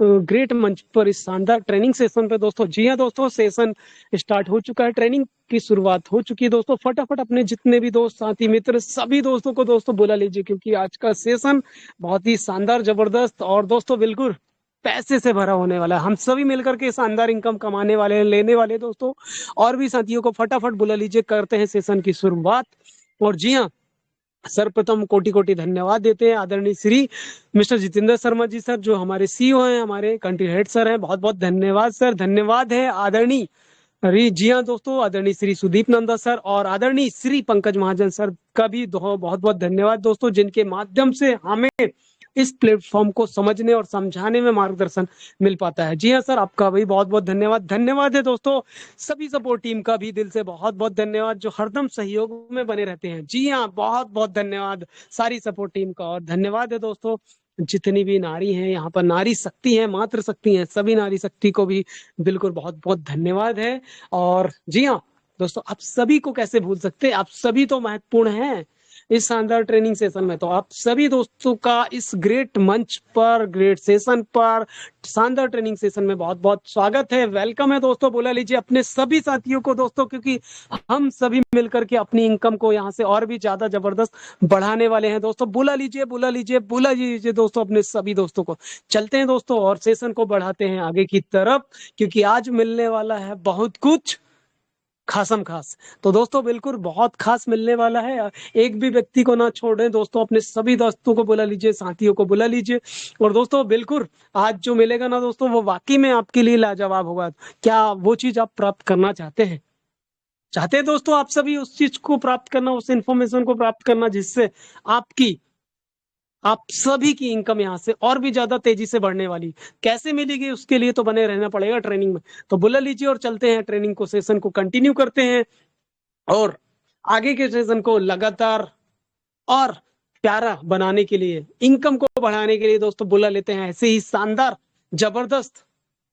Great मंच पर इस शानदार ट्रेनिंग सेशन पे दोस्तों। जी हाँ दोस्तों, सेशन स्टार्ट हो चुका है, ट्रेनिंग की शुरुआत हो चुकी है दोस्तों। फटाफट अपने जितने भी दोस्त, साथी, मित्र, सभी दोस्तों को दोस्तों बुला लीजिए, क्योंकि आज का सेशन बहुत ही शानदार, जबरदस्त और दोस्तों बिल्कुल पैसे से भरा होने वाला है। हम सभी मिलकर के शानदार इनकम कमाने वाले हैं, लेने वाले हैं दोस्तों। और भी साथियों को फटाफट बुला लीजिए, करते हैं सेशन की शुरुआत। और जी हाँ, सर्वप्रथम कोटि कोटि धन्यवाद देते हैं आदरणीय श्री मिस्टर जितेंद्र शर्मा जी सर, जो हमारे सीईओ हैं, हमारे कंट्री हेड सर हैं। बहुत बहुत धन्यवाद सर, धन्यवाद है आदरणीय। अरे जी हाँ दोस्तों, आदरणीय श्री सुदीप नंदा सर और आदरणीय श्री पंकज महाजन सर का भी बहुत बहुत धन्यवाद दोस्तों, जिनके माध्यम से हमें इस प्लेटफॉर्म को समझने और समझाने में मार्गदर्शन मिल पाता है। जी हाँ सर, आपका भी बहुत बहुत धन्यवाद। धन्यवाद है दोस्तों सभी सपोर्ट टीम का भी दिल से बहुत बहुत धन्यवाद, जो हरदम सहयोग में बने रहते हैं। जी हाँ, बहुत बहुत धन्यवाद सारी सपोर्ट टीम का। और धन्यवाद है दोस्तों जितनी भी नारी हैं यहाँ पर, नारी शक्ति है, मातृ शक्ति है, सभी नारी शक्ति को भी बिल्कुल बहुत बहुत धन्यवाद है। और जी हाँ दोस्तों, आप सभी को कैसे भूल सकते हैं, आप सभी तो महत्वपूर्ण हैं इस शानदार ट्रेनिंग सेशन में। तो आप सभी दोस्तों का इस ग्रेट मंच पर, ग्रेट सेशन पर, शानदार ट्रेनिंग सेशन में बहुत बहुत स्वागत है, वेलकम है दोस्तों। बुला लीजिए अपने सभी साथियों को दोस्तों, क्योंकि हम सभी मिलकर के अपनी इनकम को यहाँ से और भी ज्यादा जबरदस्त बढ़ाने वाले हैं दोस्तों। बुला लीजिए, बुला लीजिए, बुला लीजिए दोस्तों अपने सभी दोस्तों को। चलते हैं दोस्तों और सेशन को बढ़ाते हैं आगे की तरफ, क्योंकि आज मिलने वाला है बहुत कुछ खासम खास। तो दोस्तों बिल्कुल बहुत खास मिलने वाला है, एक भी व्यक्ति को ना छोड़ें दोस्तों, अपने सभी दोस्तों को बुला लीजिए, साथियों को बुला लीजिए। और दोस्तों बिल्कुल आज जो मिलेगा ना दोस्तों, वो वाकई में आपके लिए लाजवाब होगा। क्या वो चीज आप प्राप्त करना चाहते हैं? चाहते हैं दोस्तों आप सभी उस चीज को प्राप्त करना, उस इंफॉर्मेशन को प्राप्त करना, जिससे आपकी, आप सभी की इनकम यहाँ से और भी ज्यादा तेजी से बढ़ने वाली। कैसे मिलेगी उसके लिए तो बने रहना पड़ेगा ट्रेनिंग में। तो बुला लीजिए और चलते हैं ट्रेनिंग को, सेशन को कंटिन्यू करते हैं। और आगे के सेशन को लगातार और प्यारा बनाने के लिए, इनकम को बढ़ाने के लिए दोस्तों बुला लेते हैं ऐसे ही शानदार, जबरदस्त,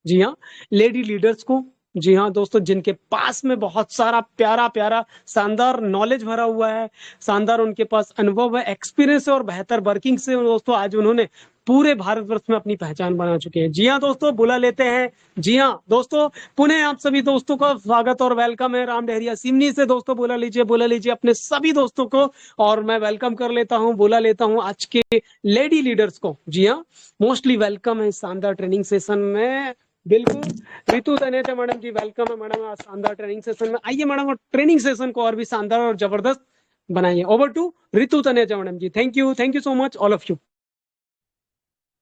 जी हाँ, लेडी लीडर्स को। जी हाँ दोस्तों, जिनके पास में बहुत सारा प्यारा प्यारा शानदार नॉलेज भरा हुआ है, शानदार उनके पास अनुभव है, एक्सपीरियंस है और बेहतर वर्किंग से दोस्तों आज उन्होंने पूरे भारतवर्ष में अपनी पहचान बना चुके हैं। जी हाँ दोस्तों, बुला लेते हैं। जी हाँ दोस्तों, पुनः आप सभी दोस्तों का स्वागत और वेलकम है। राम डहरिया सिमनी से दोस्तों बुला लीजिए अपने सभी दोस्तों को। और मैं वेलकम कर लेता हूँ, बुला लेता हूँ आज के लेडी लीडर्स को। जी हाँ, मोस्टली वेलकम है इस शानदार ट्रेनिंग सेशन में। बिल्कुल, रितु तनेजा मैडम जी वेलकम है मैडम आज शानदार ट्रेनिंग सेशन में। आइए मैडम, और ट्रेनिंग सेशन को और भी शानदार और जबरदस्त बनाइए। Over to Ritu Taneja madam ji. Thank you so much all of you.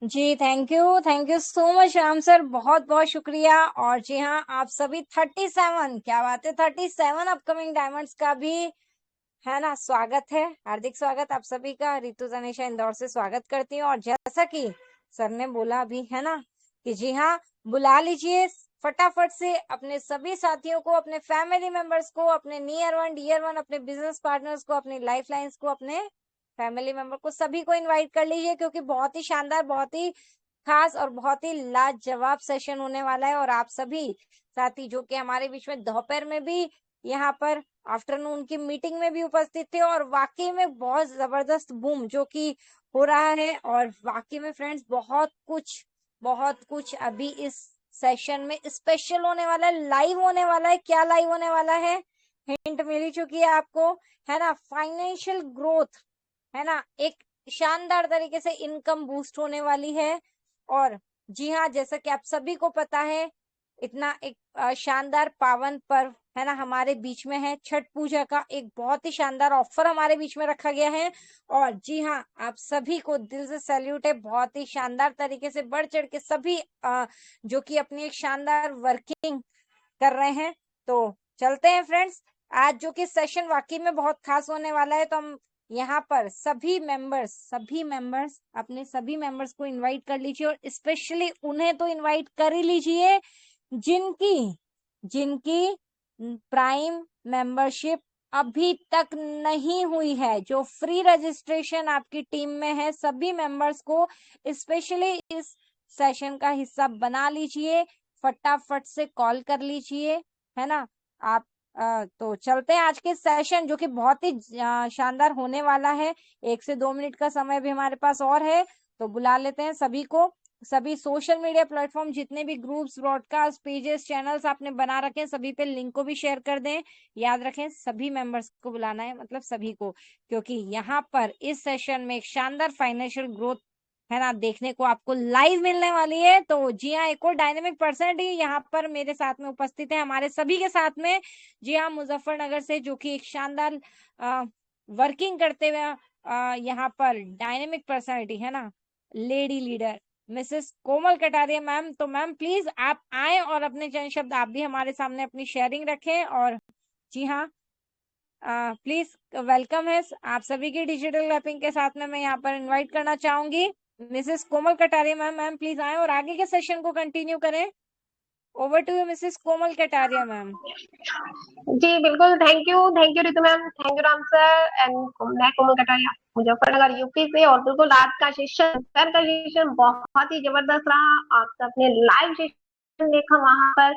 Ji thank you so much Ram sir, बहुत बहुत शुक्रिया। और जी हाँ, आप सभी 37, क्या बात है, 37 अपकमिंग डायमंड्स का भी है ना स्वागत है, हार्दिक स्वागत आप सभी का। रितु तनेशा इंदौर से स्वागत करती हूँ। और जैसा कि सर ने बोला भी है ना कि जी हाँ, बुला लीजिए फटाफट से अपने सभी साथियों को, अपने फैमिली मेंबर्स को, अपने नियर वन डियर वन, अपने बिजनेस पार्टनर्स को, अपने लाइफ लाइन्स को, अपने फैमिली मेंबर को, सभी को इनवाइट कर लीजिए, क्योंकि बहुत ही शानदार, बहुत ही खास और बहुत ही लाजवाब सेशन होने वाला है। और आप सभी साथी जो कि हमारे बीच में दोपहर में भी यहाँ पर आफ्टरनून की मीटिंग में भी उपस्थित थे, और वाकई में बहुत जबरदस्त बूम जो कि हो रहा है। और वाकई में फ्रेंड्स, बहुत कुछ अभी इस सेशन में स्पेशल होने वाला है, लाइव होने वाला है। क्या लाइव होने वाला है, हिंट मिल ही चुकी है आपको, है ना। फाइनेंशियल ग्रोथ, है ना, एक शानदार तरीके से इनकम बूस्ट होने वाली है। और जी हाँ, जैसा कि आप सभी को पता है, इतना एक शानदार पावन पर्व है ना हमारे बीच में है, छठ पूजा का एक बहुत ही शानदार ऑफर हमारे बीच में रखा गया है। और जी हाँ, आप सभी को दिल से सैल्यूट है, बहुत ही शानदार तरीके से बढ़ चढ़ के सभी जो कि अपनी एक शानदार वर्किंग कर रहे हैं। तो चलते हैं फ्रेंड्स, आज जो कि सेशन वाकई में बहुत खास होने वाला है। तो हम यहाँ पर सभी मेंबर्स अपने सभी मेंबर्स को इनवाइट कर लीजिए, और स्पेशली उन्हें तो इनवाइट कर ही लीजिए जिनकी प्राइम मेंबरशिप अभी तक नहीं हुई है। जो फ्री रजिस्ट्रेशन आपकी टीम में है, सभी मेंबर्स को स्पेशली इस सेशन का हिस्सा बना लीजिए, फटाफट से कॉल कर लीजिए, है ना आप। तो चलते हैं आज के सेशन, जो कि बहुत ही शानदार होने वाला है। 1 से 2 मिनट का समय भी हमारे पास और है, तो बुला लेते हैं सभी को। सभी सोशल मीडिया प्लेटफॉर्म, जितने भी ग्रुप्स, ब्रॉडकास्ट, पेजेस, चैनल्स आपने बना रखे हैं, सभी पे लिंक को भी शेयर कर दें। याद रखें सभी मेंबर्स को बुलाना है, मतलब सभी को, क्योंकि यहाँ पर इस सेशन में एक शानदार फाइनेंशियल ग्रोथ है ना देखने को आपको लाइव मिलने वाली है। तो जी हाँ, एक और डायनेमिक पर्सनैलिटी यहाँ पर मेरे साथ में उपस्थित है, हमारे सभी के साथ में। जी हाँ, मुजफ्फरनगर से, जो कि एक शानदार वर्किंग करते हुए यहाँ पर डायनेमिक पर्सनैलिटी है ना, lady leader Mrs Komal Kataria ma'am. तो मैम प्लीज आप आए और अपने चंद शब्द आप भी हमारे सामने अपनी शेयरिंग रखें। और जी हाँ, प्लीज वेलकम है आप सभी की डिजिटल रैपिंग के साथ में। मैं यहाँ पर इनवाइट करना चाहूंगी Mrs Komal Kataria ma'am. Ma'am please आए और आगे के सेशन को कंटिन्यू करें। Over to you Mrs Komal Kataria ma'am. जी बिल्कुल, thank you Ritu ma'am, thank you Ram sir. And मैं कोमल कटारिया, मुजफ्फरनगर यूपी से। और बिल्कुल आज का सेशन, सर का सेशन बहुत ही जबरदस्त रहा। आप सबने लाइव सेशन देखा वहां पर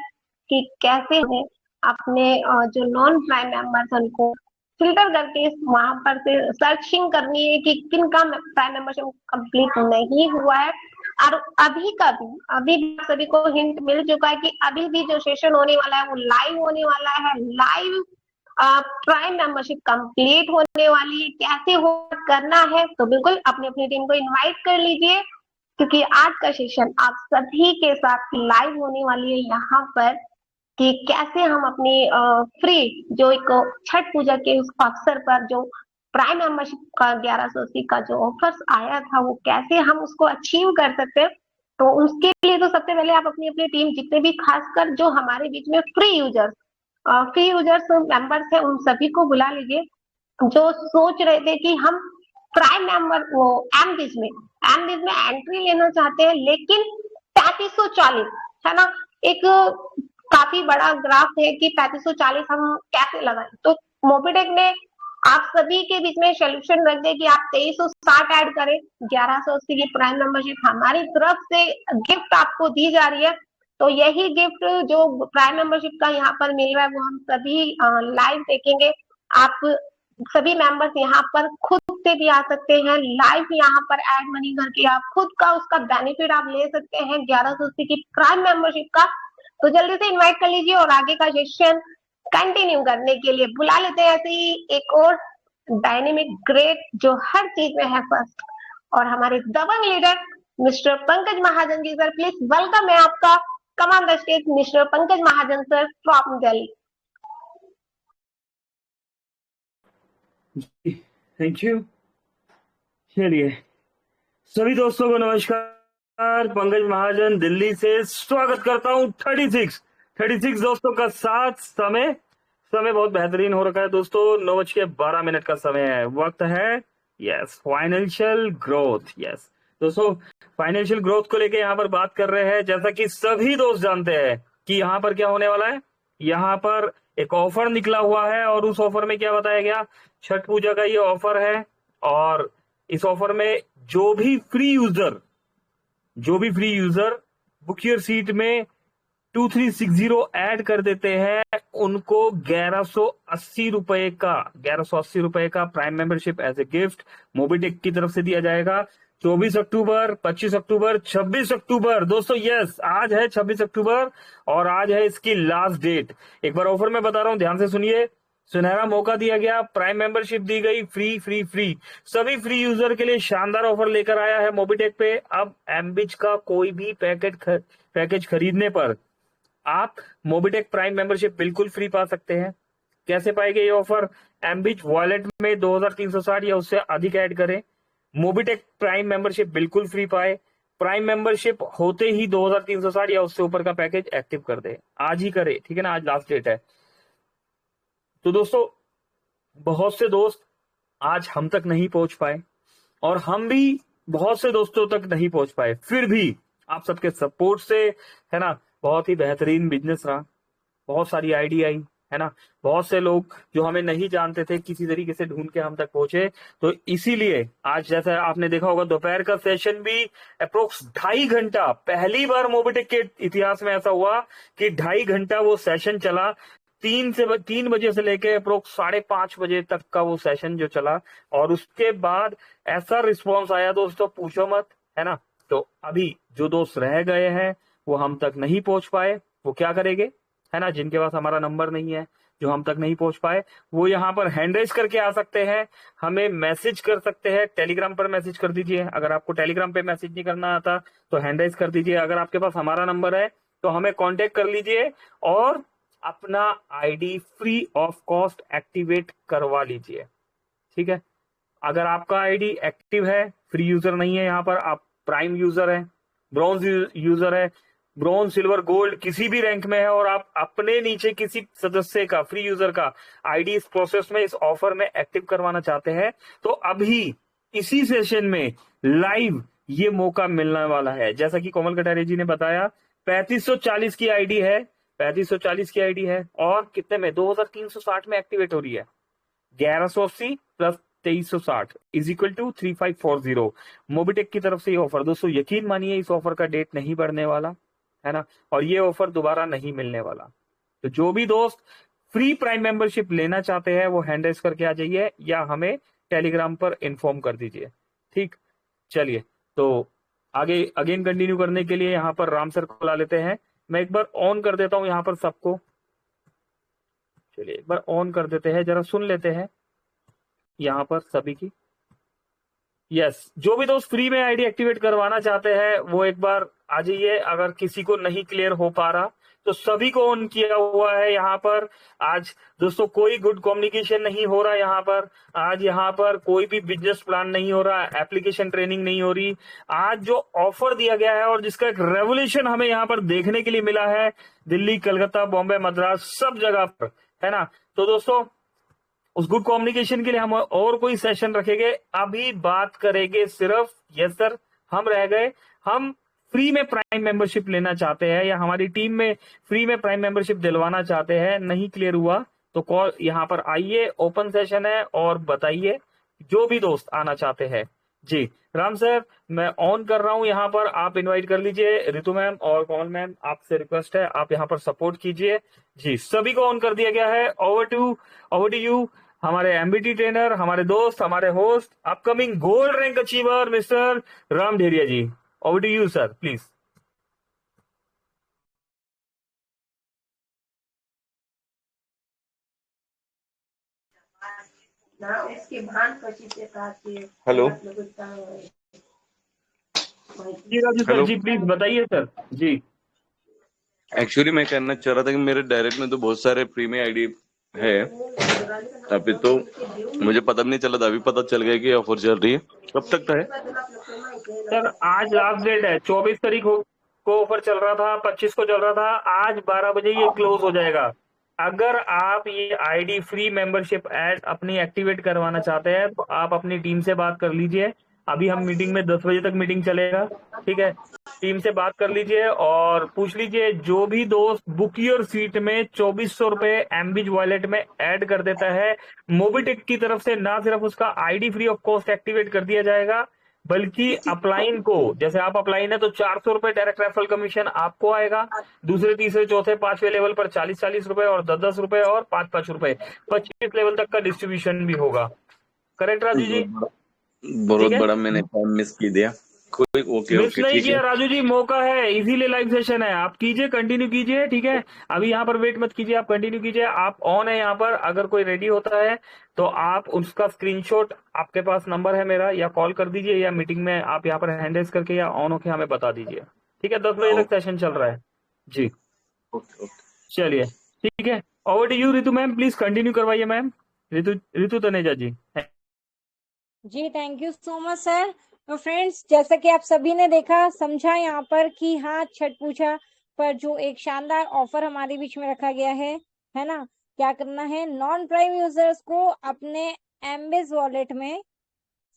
कि कैसे हमें अपने जो नॉन प्राइम मेंबर्स उनको फिल्टर करके वहां पर से सर्चिंग करनी है कि किन का प्राइम मेंबरशिप कंप्लीट नहीं हुआ है। और अभी भी सभी को हिंट मिल चुका है कि अभी भी जो सेशन होने वाला है वो लाइव होने वाला है। लाइव प्राइम मेंबरशिप कंप्लीट होने वाली है। कैसे हो करना है तो बिल्कुल अपनी अपनी टीम को इनवाइट कर लीजिए, क्योंकि आज का सेशन आप सभी के साथ लाइव होने वाली है यहाँ पर कि कैसे हम अपनी फ्री जो एक छठ पूजा के उस अवसर पर जो प्राइम मेंबरशिप का 1180 का जो ऑफर्स आया था वो कैसे हम उसको अचीव कर सकते हैं। तो उसके लिए तो सबसे पहले आप अपनी अपनी टीम, जितने भी खासकर जो हमारे बीच में फ्री यूजर्स मेंबर्स है, उन सभी को बुला लीजिए जो सोच रहे थे कि हम प्राइम मेंबर वो एमबीज में एंट्री लेना चाहते हैं, लेकिन 3540 है ना, एक काफी बड़ा ग्राफ है कि 3540 हम कैसे लगाएं। तो मोबिटेक ने आप सभी के बीच में सोल्यूशन रख दे कि आप 2360 ऐड करें। 1180 की प्राइम मेंबरशिप हमारी तरफ से गिफ्ट आपको दी जा रही है। तो यही गिफ्ट जो प्राइम मेंबरशिप का यहाँ पर मिल रहा है वो हम सभी लाइव देखेंगे। आप सभी मेंबर्स यहाँ पर खुद से भी आ सकते हैं, लाइव यहाँ पर ऐड मनी करके आप खुद का उसका बेनिफिट आप ले सकते हैं 1180 की प्राइम मेंबरशिप का। तो जल्दी से इनवाइट कर लीजिए और आगे का सेशन कंटिन्यू करने के लिए बुला लेते हैं ऐसे ही एक और डायनेमिक ग्रेट जो हर चीज में है फर्स्ट, और हमारे दबंग leader mister Pankaj Mahajan ji. Sir please welcome है आपका, come on the stage mister Pankaj Mahajan sir from Delhi. Thank you. चलिए सभी दोस्तों को नमस्कार, पंकज महाजन दिल्ली से स्वागत करता हूं 36 दोस्तों का साथ। समय बहुत बेहतरीन हो रखा है दोस्तों, 9:12 का समय है, वक्त है यस फाइनेंशियल ग्रोथ। यस दोस्तों, फाइनेंशियल ग्रोथ को लेके यहाँ पर बात कर रहे हैं। जैसा कि सभी दोस्त जानते हैं कि यहाँ पर क्या होने वाला है, यहाँ पर एक ऑफर निकला हुआ है और उस ऑफर में क्या बताया गया, छठ पूजा का ये ऑफर है। और इस ऑफर में जो भी free user book your seat में 2360 ऐड कर देते हैं उनको 1180 रुपए का prime membership as a gift Mobitech की तरफ से दिया जाएगा। 24 अक्टूबर, 25 अक्टूबर, 26 अक्टूबर दोस्तों, यस आज है 26 अक्टूबर और आज है इसकी लास्ट डेट। एक बार ऑफर में बता रहा हूं, ध्यान से सुनिए। सुनहरा मौका दिया गया, प्राइम मेंबरशिप दी गई फ्री। सभी फ्री यूजर के लिए शानदार ऑफर लेकर आया है मोबिटेक पे। अब एमबिच का कोई भी पैकेज खरीदने पर आप मोबिटेक प्राइम मेंबरशिप बिल्कुल फ्री पा सकते हैं। कैसे पाएंगे ये ऑफर, एमबिच वॉलेट में 2360 या उससे अधिक ऐड करें, मोबिटेक प्राइम मेंबरशिप बिल्कुल फ्री पाए। प्राइम मेंबरशिप होते ही 2360 या उससे ऊपर का पैकेज एक्टिव कर दे, आज ही करे, ठीक है ना, आज लास्ट डेट है। तो दोस्तों, बहुत से दोस्त आज हम तक नहीं पहुंच पाए और हम भी बहुत से दोस्तों तक नहीं पहुंच पाए, फिर भी आप सबके सपोर्ट से है ना बहुत ही बेहतरीन बिजनेस रहा, बहुत सारी आइडिया आई है ना, बहुत से लोग जो हमें नहीं जानते थे किसी तरीके से ढूंढ के हम तक पहुंचे। तो इसीलिए आज जैसा आपने देखा होगा दोपहर का सेशन भी अप्रोक्स 2.5 घंटा, पहली बार मोबिटेक के इतिहास में ऐसा हुआ कि 2.5 घंटा वो सेशन चला। 3 बजे से लेके अप्रोक्स 5:30 बजे तक का वो सेशन जो चला और उसके बाद ऐसा रिस्पॉन्स आया दोस्तों, पूछो मत, है ना। तो अभी जो दोस्त रह गए हैं वो हम तक नहीं पहुंच पाए, वो क्या करेंगे, है ना, जिनके पास हमारा नंबर नहीं है, जो हम तक नहीं पहुंच पाए, वो यहाँ पर हैंड रेज करके आ सकते हैं, हमें मैसेज कर सकते हैं, टेलीग्राम पर मैसेज कर दीजिए। अगर आपको टेलीग्राम पे मैसेज नहीं करना आता तो हैंड रेज कर दीजिए। अगर आपके पास हमारा नंबर है तो हमें कांटेक्ट कर लीजिए और अपना ID free of cost activate करवा लीजिए। ठीक है, अगर आपका आईडी एक्टिव है, फ्री यूजर नहीं है, यहाँ पर आप प्राइम यूजर है, ब्रॉन्ज यूजर है, ब्रॉन्ज सिल्वर गोल्ड किसी भी रैंक में है और आप अपने नीचे किसी सदस्य का, फ्री यूजर का आईडी इस प्रोसेस में, इस ऑफर में एक्टिव करवाना चाहते हैं, तो अभी इसी सेशन में लाइव ये मौका मिलने वाला है। जैसा कि कोमल कटारिया जी ने बताया, 3540 की आईडी है, 3540 की आईडी है और कितने में, 2360 में एक्टिवेट हो रही है। 1180 plus 2360 is equal to 3540। Mobitech की तरफ से ये ऑफर, दोस्तों यकीन मानिए इस ऑफर का डेट नहीं बढ़ने वाला, है ना, और ये ऑफर दोबारा नहीं मिलने वाला। तो जो भी दोस्त फ्री प्राइम मेंबरशिप लेना चाहते हैं वो हैंड रेज करके आ जाइए या हमें टेलीग्राम पर इन्फॉर्म कर दीजिए। ठीक, चलिए तो आगे अगेन कंटिन्यू करने के लिए यहाँ पर राम सर को बुला लेते हैं। मैं एक बार ऑन कर देता हूं यहाँ पर सबको, चलिए एक बार ऑन कर देते हैं, जरा सुन लेते हैं यहाँ पर सभी की। यस, जो भी दोस्त फ्री में आईडी एक्टिवेट करवाना चाहते हैं वो एक बार आ जाइए। अगर किसी को नहीं क्लियर हो पा रहा तो सभी को ऑन किया हुआ है यहाँ पर। आज दोस्तों कोई गुड कम्युनिकेशन नहीं हो रहा यहाँ पर, आज यहाँ पर कोई भी बिजनेस प्लान नहीं हो रहा, एप्लीकेशन ट्रेनिंग नहीं हो रही। आज जो ऑफर दिया गया है और जिसका एक रेवोल्यूशन हमें यहाँ पर देखने के लिए मिला है, दिल्ली, कलकत्ता, बॉम्बे, मद्रास, सब जगह पर, है ना। तो दोस्तों उस गुड कम्युनिकेशन के लिए हम और कोई सेशन रखेंगे, अभी बात करेंगे सिर्फ, यस सर हम रह गए, हम फ्री में प्राइम मेंबरशिप लेना चाहते हैं या हमारी टीम में फ्री में प्राइम मेंबरशिप दिलवाना चाहते हैं, नहीं क्लियर हुआ तो कॉल यहाँ पर आइए, ओपन सेशन है और बताइए जो भी दोस्त आना चाहते हैं। जी राम सर, मैं ऑन कर रहा हूं यहाँ पर, आप इनवाइट कर लीजिए। रितु मैम और कोमल मैम, आपसे रिक्वेस्ट है आप यहाँ पर सपोर्ट कीजिए। जी सभी को ऑन कर दिया गया है। ओवर टू यू हमारे एमबीटी ट्रेनर, हमारे दोस्त, हमारे host, upcoming gold rank achiever mister Ram Dheria ji. Over to you sir please. Hello जी राजू सर, हेलो जी प्लीज बताइए सर। जी एक्चुअली मैं कहना चाह रहा था कि मेरे डायरेक्ट में तो बहुत सारे फ्री में आईडी है, अभी तो मुझे पता भी नहीं चला था, अभी पता चल गया कि ऑफर चल रही है। कब तक है सर? आज लास्ट डेट है, 24 तारीख को ऑफर चल रहा था, 25 को चल रहा था, आज 12 बजे ये क्लोज हो जाएगा। अगर आप ये आईडी फ्री मेंबरशिप ऐड अपनी एक्टिवेट करवाना चाहते हैं तो आप अपनी टीम से बात कर लीजिए। अभी हम मीटिंग में 10 बजे तक मीटिंग चलेगा, ठीक है। टीम से बात कर लीजिए और पूछ लीजिए, जो भी दोस्त बुक योर सीट में 2400 रुपए एमबीज वॉलेट में ऐड कर देता है, मोबिटेक की तरफ से ना सिर्फ उसका ID free of cost activate कर दिया जाएगा, बल्कि अपलाइन को, जैसे आप अपलाइन है तो 400 रुपए डायरेक्ट रेफरल कमीशन आपको आएगा, दूसरे तीसरे चौथे पांचवें लेवल पर 40-40 रुपए और 10-10 रुपए और 5-5 रुपए, 25 लेवल तक का डिस्ट्रीब्यूशन भी होगा। करेक्ट राजू जी? बहुत बड़ा मैंने काम मिस की दिया। कोई ओके मिस ओके नहीं ठीक किया है। राजू जी, मौका है, इजीली लाइव सेशन है, आप कीजिए, कंटिन्यू कीजिए, ठीक है। अभी यहाँ पर वेट मत कीजिए, आप कंटिन्यू कीजिए, आप ऑन है यहाँ पर। अगर कोई रेडी होता है तो आप उसका स्क्रीनशॉट, आपके पास नंबर है मेरा, या कॉल कर दीजिए या मीटिंग में आप यहाँ पर हैंड रेज करके या ऑन होके हमें बता दीजिए, ठीक है। 10 बजे तक सेशन चल रहा है जी। ओके चलिए ठीक है, over to you Ritu ma'am, please continue करवाइए मैम। रितु तनेजा जी। जी thank you so much sir. तो फ्रेंड्स, जैसा कि आप सभी ने देखा समझा यहाँ पर कि हाँ, छठ पूजा पर जो एक शानदार ऑफर हमारे बीच में रखा गया है ना। क्या करना है, नॉन प्राइम यूजर्स को अपने एमबीज वॉलेट में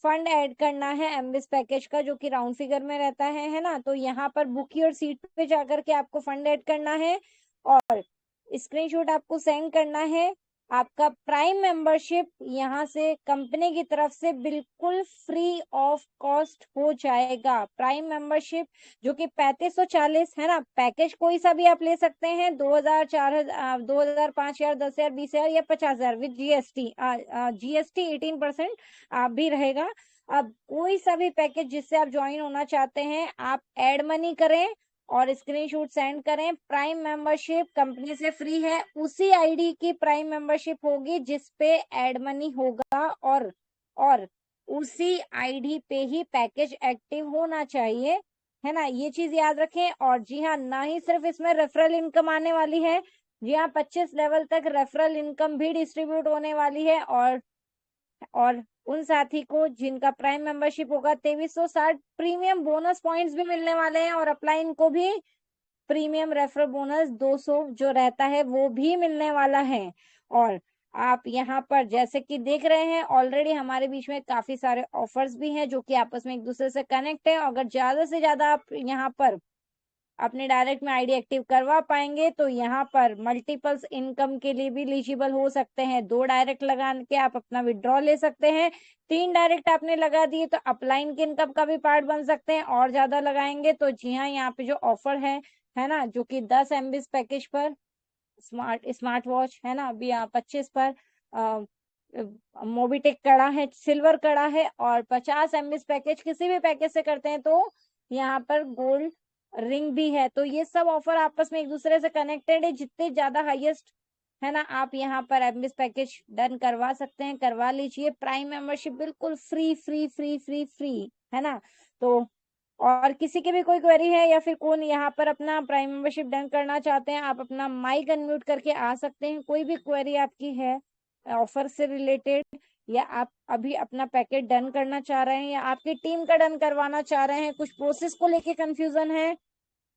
फंड ऐड करना है, एमबीज पैकेज का, जो कि राउंड फिगर में रहता है ना। तो यहाँ पर बुक योर सीट पे जाकर के आपको फंड ऐड करना है और स्क्रीनशॉट आपको सेंड करना है। आपका प्राइम मेंबरशिप यहाँ से कंपनी की तरफ से बिल्कुल फ्री ऑफ कॉस्ट हो जाएगा। प्राइम मेंबरशिप जो कि 3540 है ना, पैकेज कोई सा भी आप ले सकते हैं, 2000, 4000, 2000, 5000, 10,000, 20,000 या 50,000 विद जीएसटी। जीएसटी 18% भी रहेगा। अब कोई सा भी पैकेज जिससे आप ज्वाइन होना चाहते हैं, आप एड मनी करें और स्क्रीनशॉट सेंड करें। प्राइम मेंबरशिप कंपनी से फ्री है, उसी आईडी की प्राइम मेंबरशिप होगी जिस पे एड मनी होगा, और उसी आईडी पे ही पैकेज एक्टिव होना चाहिए, है ना, ये चीज याद रखें। और जी हाँ, ना ही सिर्फ इसमें रेफरल इनकम आने वाली है, जी हाँ, 25 लेवल तक रेफरल इनकम भी डिस्ट्रीब्यूट होने वाली है। और उन साथी को जिनका प्राइम मेंबरशिप होगा 2360 प्रीमियम बोनस पॉइंट्स भी मिलने वाले हैं, और अपलाइन को भी प्रीमियम रेफरल बोनस 200 जो रहता है वो भी मिलने वाला है। और आप यहाँ पर जैसे कि देख रहे हैं, ऑलरेडी हमारे बीच में काफी सारे ऑफर्स भी हैं जो कि आपस में एक दूसरे से कनेक्ट है। अगर ज्यादा से ज्यादा आप यहाँ पर अपने डायरेक्ट में आईडी एक्टिव करवा पाएंगे तो यहाँ पर मल्टीपल्स इनकम के लिए भी एलिजिबल हो सकते हैं। 2 डायरेक्ट लगा के आप अपना विड्रॉ ले सकते हैं, 3 डायरेक्ट आपने लगा दिए तो अपलाइन के इनकम का भी पार्ट बन सकते हैं, और ज्यादा लगाएंगे तो जी हाँ, यहाँ पे जो ऑफर है ना, जो कि 10 MB पैकेज पर स्मार्ट वॉच है ना, अभी यहाँ 25 पर मोबीटेक कड़ा है, सिल्वर कड़ा है, और 50 MB पैकेज किसी भी पैकेज से करते हैं तो यहाँ पर गोल्ड रिंग भी है। तो ये सब ऑफर आपस में एक दूसरे से कनेक्टेड है, जितने ज्यादा हाईएस्ट है ना, आप यहाँ पर एमबीएस पैकेज डन करवा सकते हैं, करवा लीजिए। प्राइम मेंबरशिप बिल्कुल free free free free free है ना। तो और किसी की भी कोई क्वेरी है या फिर कौन यहाँ पर अपना प्राइम मेंबरशिप डन करना चाहते हैं, आप अपना माइक अनम्यूट करके आ सकते हैं। कोई भी क्वेरी आपकी है ऑफर से रिलेटेड, या आप अभी अपना पैकेट डन करना चाह रहे हैं, या आपकी टीम का डन करवाना चाह रहे हैं, कुछ प्रोसेस को लेके कंफ्यूजन है,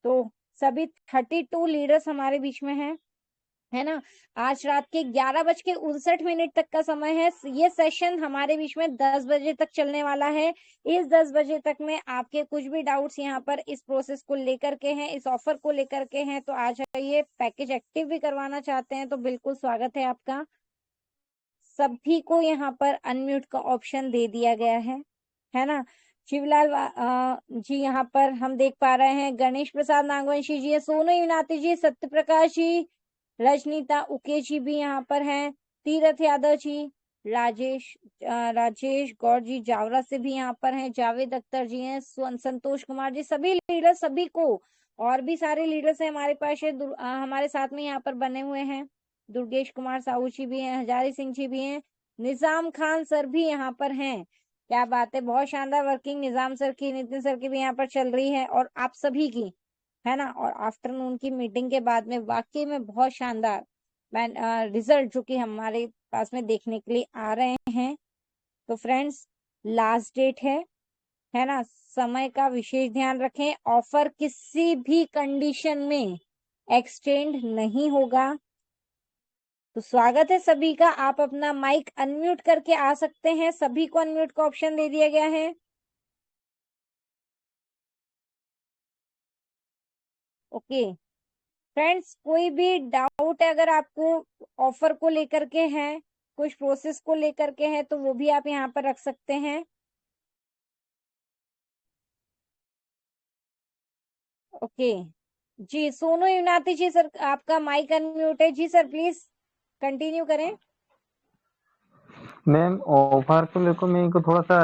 तो सभी 32 लीडर्स हमारे बीच में हैं, है ना। आज रात के 11:59 तक का समय है। ये सेशन हमारे बीच में 10 बजे तक चलने वाला है। इस 10 बजे तक में आपके कुछ भी डाउट्स यहाँ पर इस प्रोसेस को लेकर के हैं, इस ऑफर को लेकर के हैं, तो आ जाइए। पैकेज एक्टिव भी करवाना चाहते हैं तो बिल्कुल स्वागत है आपका। सभी को यहाँ पर अनम्यूट का ऑप्शन दे दिया गया है ना। शिवलाल जी यहाँ पर हम देख पा रहे हैं, गणेश प्रसाद नागवंशी जी है, सोनू युनाती जी, सत्य प्रकाश जी, रजनीता उके जी भी यहाँ पर हैं, तीरथ यादव जी, राजेश गौर जी जावरा से भी यहाँ पर हैं, जावेद अख्तर जी हैं, संतोष कुमार जी, सभी लीडर, सभी को, और भी सारे लीडर्स हैं हमारे पास हमारे साथ में यहाँ पर बने हुए हैं। दुर्गेश कुमार साहू जी भी हैं, हजारी सिंह जी भी हैं, निजाम खान सर भी यहाँ पर हैं। क्या बात है, बहुत शानदार वर्किंग निजाम सर की, नितिन सर की भी यहाँ पर चल रही है, और आप सभी की, है ना। और आफ्टरनून की मीटिंग के बाद में वाकई में बहुत शानदार रिजल्ट जो कि हमारे पास में देखने के लिए आ रहे हैं। तो फ्रेंड्स, लास्ट डेट है ना, समय का विशेष ध्यान रखें। ऑफर किसी भी कंडीशन में एक्सटेंड नहीं होगा। तो स्वागत है सभी का, आप अपना माइक अनम्यूट करके आ सकते हैं, सभी को अनम्यूट का ऑप्शन दे दिया गया है। ओके फ्रेंड्स, कोई भी डाउट है अगर आपको ऑफर को लेकर के है, कुछ प्रोसेस को लेकर के है, तो वो भी आप यहाँ पर रख सकते हैं। ओके जी, सोनू युनाती जी सर, आपका माइक अनम्यूट है जी सर, प्लीज कंटिन्यू करें। मैम, ऑफर को लेकर मेरे को थोड़ा सा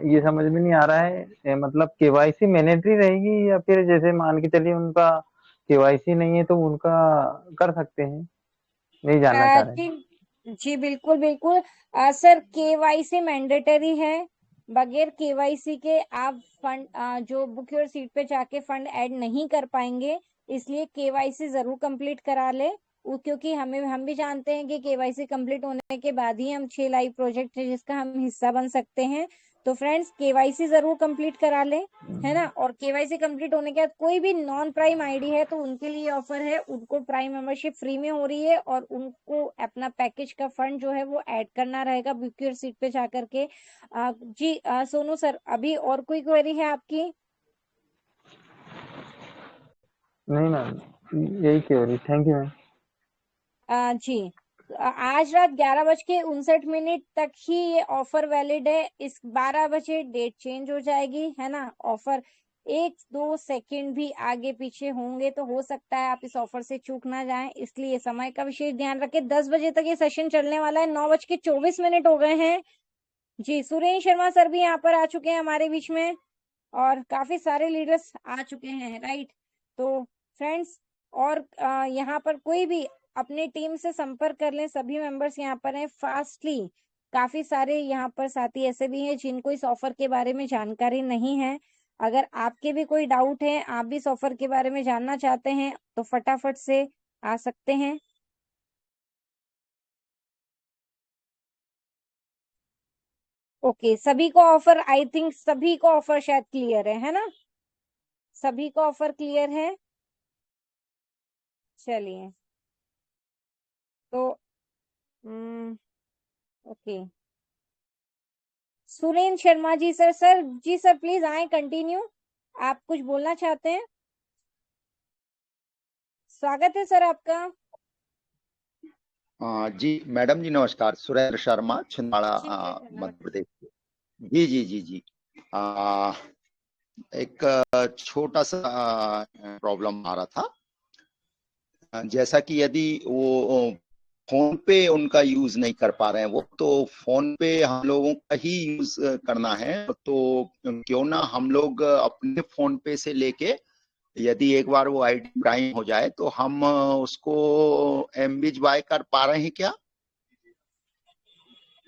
ये समझ में नहीं आ रहा है, मतलब केवाईसी मैंडेटरी रहेगी या फिर जैसे मान के चलिए उनका केवाईसी नहीं है तो उनका कर सकते हैं, नहीं जानना चाह रहे हैं। जी बिल्कुल बिल्कुल सर, केवाईसी मैंडेटरी है। बगैर केवाईसी के आप फंड जो बुक योर सीट पे जाके फंड ऐड नहीं कर पाएंगे, इसलिए केवाईसी जरूर कंप्लीट करा ले। क्योंकि हम भी जानते हैं कि केवाईसी कंप्लीट होने के बाद ही हम 6 लाइव प्रोजेक्ट है जिसका हम हिस्सा बन सकते हैं। तो फ्रेंड्स, केवाईसी जरूर कंप्लीट करा ले, है ना। और केवाईसी कंप्लीट होने के बाद कोई भी नॉन प्राइम आईडी है तो उनके लिए ऑफर है, उनको प्राइम मेंबरशिप फ्री में हो रही है, और उनको अपना पैकेज का फंड जो है वो ऐड करना रहेगा बुक योर सीट पे जाकर के। जी सोनू सर, अभी और कोई क्वेरी है आपकी? नहीं मैम, यही क्वेरी, थैंक यू मैम। जी, आज रात 11:59 तक ही ये ऑफर वैलिड है। इस 12 बजे डेट चेंज हो जाएगी, है ना। ऑफर 1-2 सेकंड भी आगे पीछे होंगे तो हो सकता है आप इस ऑफर से चूक ना जाएं, इसलिए समय का विशेष ध्यान रखें। 10 बजे तक ये सेशन चलने वाला है, 9:24 हो गए हैं। जी, सुरेश शर्मा सर भी यहाँ पर आ चुके हैं हमारे बीच में और काफी सारे लीडर्स आ चुके हैं, राइट। तो फ्रेंड्स, और यहाँ पर कोई भी अपनी टीम से संपर्क कर लें, सभी मेंबर्स यहाँ पर हैं फास्टली। काफी सारे यहाँ पर साथी ऐसे भी हैं जिनको इस ऑफर के बारे में जानकारी नहीं है। अगर आपके भी कोई डाउट है, आप भी इस ऑफर के बारे में जानना चाहते हैं, तो फटाफट से आ सकते हैं। ओके, सभी को ऑफर, आई थिंक सभी को ऑफर शायद क्लियर है ना? सभी को ऑफर क्लियर है। चलिए, तो okay, Surendra Sharma ji sir ji sir please आए, कंटिन्यू। आप कुछ बोलना चाहते हैं? स्वागत है सर आपका। जी मैडम जी नमस्कार। सुरेंद्र शर्मा, छिंदवाड़ा, मध्य प्रदेश से। जी जी जी जी। एक छोटा सा प्रॉब्लम आ रहा था। जैसा कि यदि वो फोन पे उनका यूज नहीं कर पा रहे हैं, वो तो फोन पे हम लोगों का ही यूज करना है, तो क्यों ना हम लोग अपने फोन पे से लेके, यदि एक बार वो आईडी प्राइम हो जाए तो हम उसको एमबीज बाय कर पा रहे हैं क्या?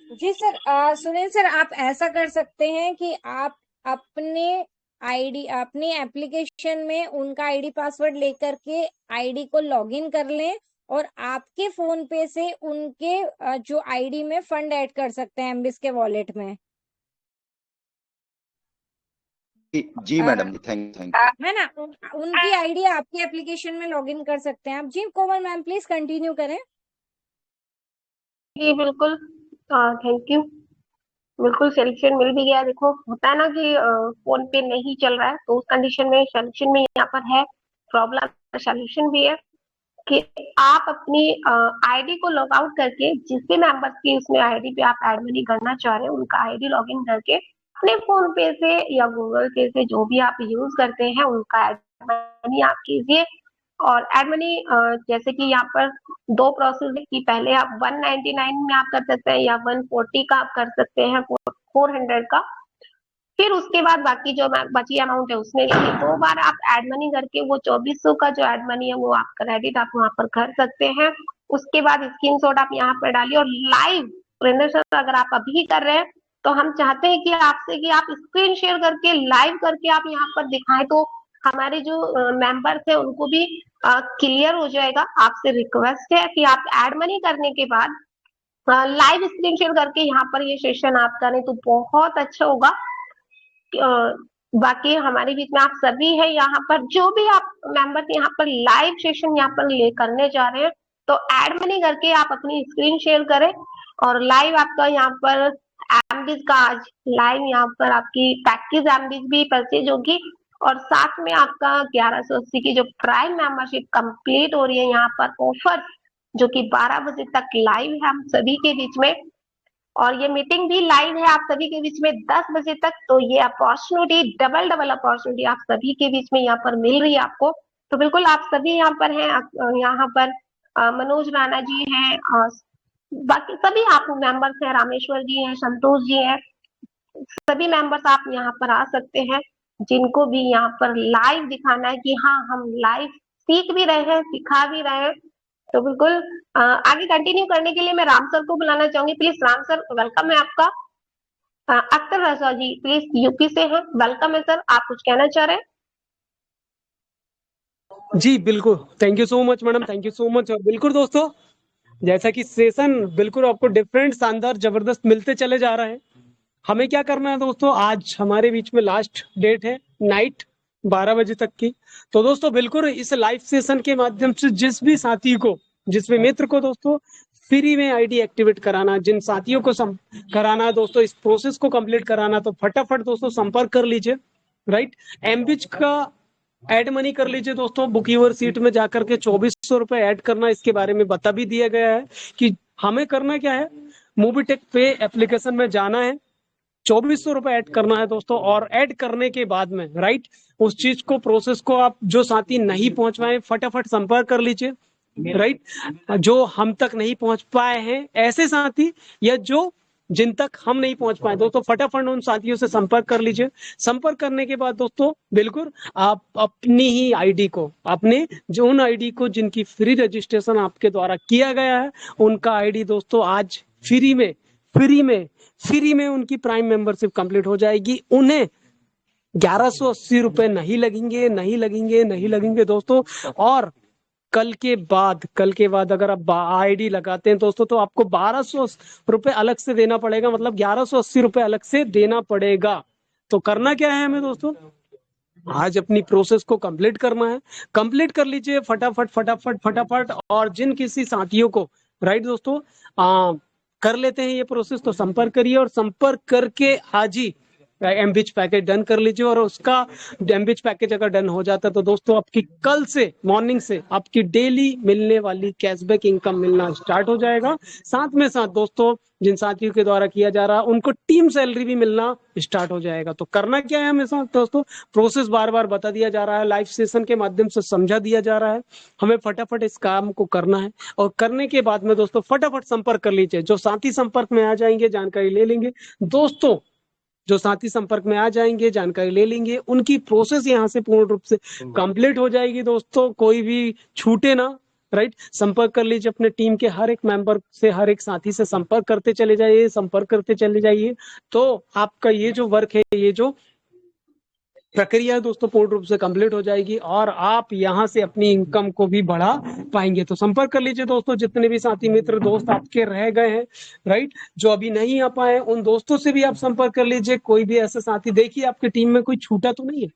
जी सर, सुनील सर, आप ऐसा कर सकते हैं कि आप अपने आईडी, अपनी एप्लीकेशन में उनका आईडी पासवर्ड लेकर के आईडी को लॉगिन कर लें और आपके फोन पे से उनके जो आईडी में फंड ऐड कर सकते हैं एमबीज के वॉलेट में। जी मैडम जी, थैंक यू। है ना, उनकी आईडी आपकी एप्लीकेशन में लॉगिन कर सकते हैं आप। जी कोमल मैम प्लीज कंटिन्यू करें। जी बिल्कुल, थैंक यू। बिल्कुल सॉल्यूशन मिल भी गया। देखो, होता है ना कि फोन पे नहीं चल रहा है, तो उस कंडीशन में सॉल्यूशन में यहाँ पर है, प्रॉब्लम का सॉल्यूशन भी है कि आप अपनी आईडी को लॉग आउट करके, जिस भी मेंबर्स की उसमें आईडी पे आप एड मनी करना चाह रहे हैं, उनका आईडी लॉगिन करके अपने फोन पे से या गूगल पे से जो भी आप यूज करते हैं उनका एड मनी आप कीजिए। और एड मनी जैसे कि यहाँ पर दो प्रोसेस है कि पहले आप 199 में आप कर सकते हैं या 140 का आप कर सकते हैं, 400 का। फिर उसके बाद बाकी जो बची अमाउंट है उसमें भी 2 बार आप एड मनी करके वो 2400 का जो एड मनी है वो आप क्रेडिट आप वहां पर कर सकते हैं। उसके बाद स्क्रीनशॉट आप यहाँ पर डालिए और लाइव प्रेजेंटेशन अगर आप अभी कर रहे हैं तो हम चाहते हैं कि आपसे कि आप स्क्रीन शेयर करके लाइव करके आप यहाँ पर दिखाएं, तो हमारे जो मेंबर्स है उनको भी क्लियर हो जाएगा। आपसे रिक्वेस्ट है कि आप एड मनी करने के बाद लाइव स्क्रीन शेयर करके यहाँ पर ये सेशन आप करें तो बहुत अच्छा होगा। बाकी हमारे बीच में आप सभी है यहाँ पर, जो भी आप मेंबर्स यहाँ पर लाइव सेशन यहाँ पर करने जा रहे हैं, तो एड मनी करके आप अपनी स्क्रीन शेयर करें और लाइव आपका यहाँ पर एमबीज का आज लाइव यहाँ पर आपकी पैकेज एमबीज भी परचेज होगी और साथ में आपका 1180 की जो प्राइम मेंबरशिप कंप्लीट हो रही है यहाँ पर ऑफर, जो कि 12 बजे तक लाइव है हम सभी के बीच में, और ये मीटिंग भी लाइव है आप सभी के बीच में 10 बजे तक। तो ये अपॉर्चुनिटी डबल अपॉर्चुनिटी आप सभी के बीच में यहाँ पर मिल रही है आपको। तो बिल्कुल आप सभी यहाँ पर हैं, यहाँ पर मनोज राणा जी हैं, बाकी सभी आप मेंबर्स हैं, रामेश्वर जी हैं, संतोष जी हैं, सभी मेंबर्स आप यहाँ पर आ सकते हैं जिनको भी यहाँ पर लाइव दिखाना है कि हाँ हम लाइव सीख भी रहे हैं, सिखा भी रहे हैं। तो बिल्कुल आगे कंटिन्यू करने के लिए मैं राम सर को बुलाना चाहूंगी। प्लीज राम सर, वेलकम है आपका। अख्तर रजा जी प्लीज यूपी से हैं, वेलकम है सर, आप कुछ कहना चाह रहे हैं? जी बिल्कुल, thank you so much madam, thank you so much. और बिल्कुल दोस्तों, जैसा कि सेशन बिल्कुल आपको डिफरेंट, शानदार, जबरदस्त मिलते चले जा रहे हैं। हमें क्या करना है दोस्तों, आज हमारे बीच में लास्ट डेट है नाइट 12 बजे तक की। तो दोस्तों बिल्कुल इस लाइव सेशन के माध्यम से जिस भी साथी को, जिस भी मित्र को दोस्तों फ्री में आईडी एक्टिवेट कराना, जिन साथियों को कराना दोस्तों, इस प्रोसेस को कंप्लीट कराना, तो फटाफट दोस्तों संपर्क कर लीजिए, राइट। एमबीच का ऐड मनी कर लीजिए दोस्तों। बुक यूर सीट में जाकर के 2400 रुपए ऐड करना, इसके बारे में बता भी दिया गया है कि हमें करना क्या है। मोबीटेक पे एप्लीकेशन में जाना है, 2400 रुपए ऐड करना है दोस्तों, और ऐड करने के बाद में राइट उस चीज को, प्रोसेस को, आप जो साथी नहीं पहुंच पाए फटाफट संपर्क कर लीजिए, राइट। जो हम तक नहीं पहुंच पाए हैं ऐसे साथी, या जो जिन तक हम नहीं पहुंच पाए दोस्तों, फटाफट उन साथियों से संपर्क कर लीजिए। संपर्क करने के बाद दोस्तों बिल्कुल आप अपनी ही आईडी को, अपने जो उन आईडी को जिनकी फ्री रजिस्ट्रेशन आपके द्वारा किया गया है, उनका आईडी दोस्तों आज फ्री में उनकी प्राइम मेंबरशिप कंप्लीट हो जाएगी। उन्हें 1180 रुपए नहीं लगेंगे दोस्तों। और कल के बाद अगर आप आईडी लगाते हैं दोस्तों, तो आपको 1200 रुपए अलग से देना पड़ेगा, मतलब 1180 रुपए अलग से देना पड़ेगा। तो करना क्या है हमें दोस्तों, आज अपनी प्रोसेस को कंप्लीट करना है। कंप्लीट कर लीजिए फटाफट। और जिन किसी साथियों को, राइट दोस्तों, कर लेते हैं ये प्रोसेस, तो संपर्क करिए और संपर्क करके आज ही एमबिच पैकेज डन कर लीजिए। और उसका एमबिच पैकेज अगर डन हो जाता है तो दोस्तों आपकी कल से मॉर्निंग से आपकी डेली मिलने वाली कैशबैक इनकम मिलना स्टार्ट हो जाएगा। साथ में साथ दोस्तों जिन साथियों के द्वारा किया जा रहा है उनको टीम सैलरी भी मिलना स्टार्ट हो जाएगा। तो करना क्या है हमें साथ दोस्तों, प्रोसेस बार बार बता दिया जा रहा है, लाइव सेशन के माध्यम से समझा दिया जा रहा है। हमें फटाफट इस काम को करना है और करने के बाद में दोस्तों फटाफट संपर्क कर लीजिए। जो साथी संपर्क में आ जाएंगे जानकारी ले लेंगे दोस्तों, जो साथी संपर्क में आ जाएंगे जानकारी ले लेंगे, उनकी प्रोसेस यहाँ से पूर्ण रूप से कंप्लीट हो जाएगी दोस्तों। कोई भी छूटे ना, राइट। संपर्क कर लीजिए अपने टीम के हर एक मेंबर से, हर एक साथी से संपर्क करते चले जाइए। तो आपका ये जो वर्क है, ये जो प्रक्रिया दोस्तों पूर्ण रूप से कंप्लीट हो जाएगी और आप यहां से अपनी इनकम को भी बढ़ा पाएंगे। तो संपर्क कर लीजिए दोस्तों, जितने भी साथी मित्र दोस्त आपके रह गए हैं, राइट, जो अभी नहीं आ पाए, उन दोस्तों से भी आप संपर्क कर लीजिए। कोई भी ऐसा साथी देखिए आपकी टीम में कोई छूटा तो नहीं है,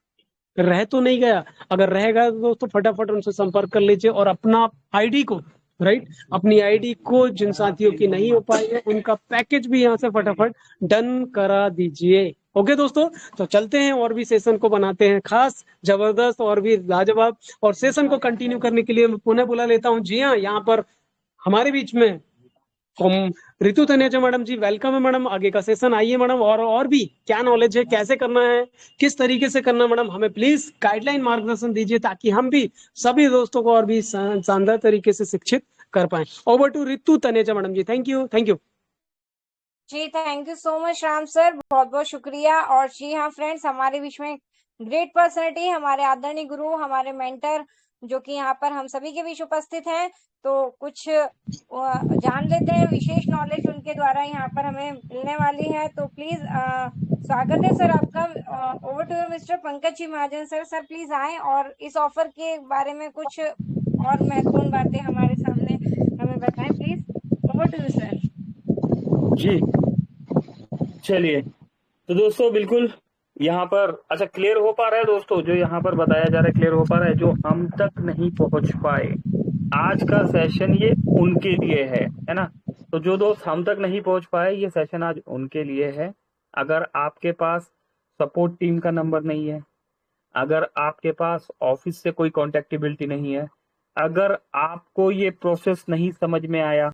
रह तो नहीं गया। अगर रह गया तो दोस्तों फटाफट उनसे संपर्क कर लीजिए और अपना आईडी को, राइट, अपनी आईडी को जिन साथियों की नहीं हो पाई है उनका पैकेज भी यहाँ से फटाफट डन करा दीजिए। ओके दोस्तों, तो चलते हैं और भी सेशन को बनाते हैं खास, जबरदस्त और भी लाजवाब। और सेशन को कंटिन्यू करने के लिए मैं पुनः बुला लेता हूँ, जी हाँ, यहाँ पर हमारे बीच में रितु तनेजा मैडम जी, वेलकम है मैडम। आगे का सेशन आइए मैडम, और भी क्या नॉलेज है, कैसे करना है, किस तरीके से करना है मैडम, हमें प्लीज गाइडलाइन मार्गदर्शन दीजिए ताकि हम भी सभी दोस्तों को और भी शानदार तरीके से शिक्षित कर पाए। Over to Ritu Taneja madam ji, thank you ji. Thank you so much Ram sir, बहुत बहुत शुक्रिया। और जी हाँ फ्रेंड्स, हमारे बीच में ग्रेट पर्सनैलिटी, हमारे आदरणीय गुरु, हमारे मेंटर, जो कि यहाँ पर हम सभी के बीच उपस्थित हैं। तो कुछ जान लेते हैं, विशेष नॉलेज उनके द्वारा यहाँ पर हमें मिलने वाली है। तो प्लीज स्वागत है सर आपका। Over to mister Pankaj ji Mahajan sir. Sir please आए और इस ऑफर के बारे में कुछ और महत्वपूर्ण बातें हमारे सामने हमें बताएं प्लीज। Over to sir. जी चलिए, तो दोस्तों बिल्कुल यहाँ पर अच्छा क्लियर हो पा रहा है दोस्तों, जो यहाँ पर बताया जा रहा है क्लियर हो पा रहा है। जो हम तक नहीं पहुंच पाए, आज का सेशन ये उनके लिए है ना। तो जो दोस्त हम तक नहीं पहुंच पाए, ये सेशन आज उनके लिए है। अगर आपके पास सपोर्ट टीम का नंबर नहीं है, अगर आपके पास ऑफिस से कोई कॉन्टेक्टिबिलिटी नहीं है, अगर आपको ये प्रोसेस नहीं समझ में आया,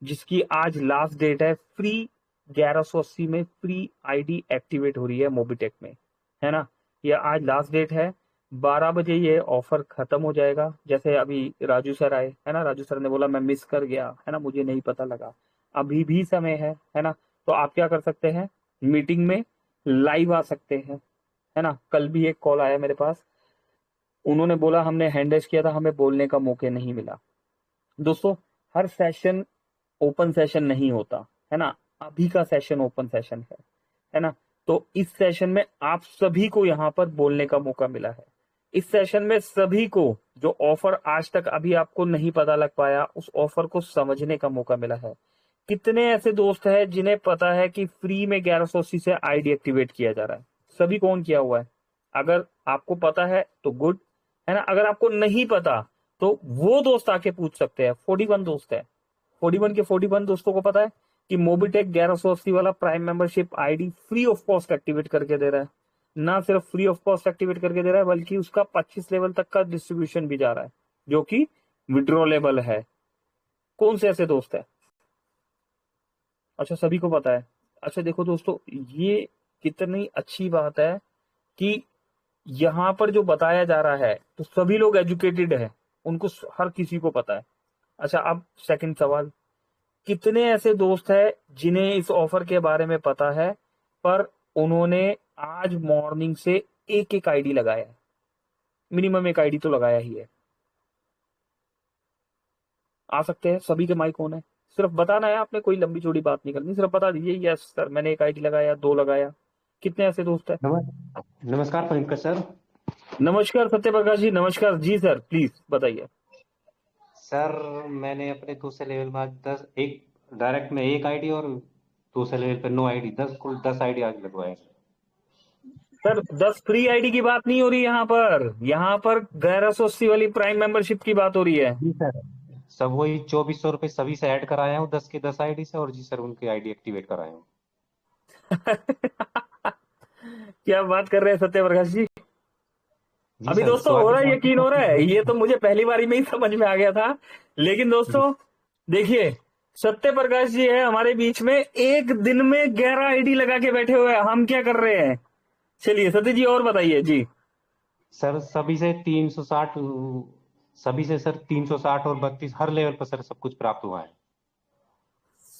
जिसकी आज लास्ट डेट है, फ्री 1180 में फ्री आईडी एक्टिवेट हो रही है मोबिटेक में, है ना। ये आज लास्ट डेट है, 12 बजे ये ऑफर खत्म हो जाएगा। जैसे अभी राजू सर आए, है ना, राजू सर ने बोला मैं मिस कर गया, है ना, मुझे नहीं पता लगा। अभी भी समय है ना। तो आप क्या कर सकते हैं, मीटिंग में लाइव आ सकते हैं, है ना। कल भी एक कॉल आया मेरे पास, उन्होंने बोला हमने हैंड रेज किया था, हमें बोलने का मौका नहीं मिला। दोस्तों हर सेशन ओपन सेशन नहीं होता, है ना। अभी का सेशन ओपन सेशन है ना। तो इस सेशन में आप सभी को यहाँ पर बोलने का मौका मिला है। इस सेशन में सभी को जो ऑफर आज तक अभी आपको नहीं पता लग पाया, उस ऑफर को समझने का मौका मिला है। कितने ऐसे दोस्त हैं जिन्हें पता है कि फ्री में 1180 से आईडी एक्टिवेट किया जा रहा है? सभी कौन किया हुआ है? अगर आपको पता है तो गुड, है ना। अगर आपको नहीं पता तो वो दोस्त आके पूछ सकते हैं। 41 दोस्त है, 41 के 41 दोस्तों को पता है कि मोबिटेक 1180 वाला prime membership ID free of cost activate करके दे रहा है। ना सिर्फ फ्री ऑफ कॉस्ट एक्टिवेट करके दे रहा है, बल्कि उसका 25 लेवल तक का डिस्ट्रीब्यूशन भी जा रहा है, जो कि विड्रॉलेबल है। कौन से ऐसे दोस्त है? अच्छा, सभी को पता है। अच्छा देखो दोस्तों, ये कितनी अच्छी बात है कि यहाँ पर जो बताया जा रहा है तो सभी लोग एजुकेटेड है, उनको हर किसी को पता है। अच्छा, अब सेकंड सवाल, कितने ऐसे दोस्त हैं जिन्हें इस ऑफर के बारे में पता है, पर उन्होंने आज मॉर्निंग से एक एक आईडी लगाया है, मिनिमम एक आईडी तो लगाया ही है। आ सकते हैं, सभी के माइक ऑन है, सिर्फ बताना है आपने, कोई लंबी चौड़ी बात नहीं करनी, सिर्फ बता दीजिए यस सर मैंने एक आईडी लगाया, 2 लगाया। कितने ऐसे दोस्त हैं? नमस्कार पंकज सर। नमस्कार सत्य प्रकाश जी, नमस्कार जी सर, प्लीज बताइए। सर मैंने अपने दूसरे लेवल में आज 10 एक डायरेक्ट में एक आईडी और दूसरे लेवल पे 9 आईडी, 10 कुल 10 आईडी आज लगवाए सर 10 फ्री आईडी की बात नहीं हो रही यहाँ पर 1180 वाली प्राइम मेंबरशिप की बात हो रही है। जी सर, सब वही 2400 रुपये सभी से ऐड कराया हूँ 10 के 10 आईडी से, और जी सर उनकी आईडी एक्टिवेट कराया हूँ। क्या बात कर रहे हैं सत्य प्रकाश जी? जी अभी सर, दोस्तों तो हो रहा है, आगे यकीन हो रहा है, ये तो मुझे पहली बारी में ही समझ में आ गया था। लेकिन दोस्तों देखिए, सत्य प्रकाश जी है हमारे बीच में, एक दिन में 11 आईडी लगा के बैठे हुए हैं। हम क्या कर रहे हैं? चलिए सत्य जी और बताइए जी। सर सभी से 360, सभी से सर 360 और 32 हर लेवल पर सर सब कुछ प्राप्त हुआ है।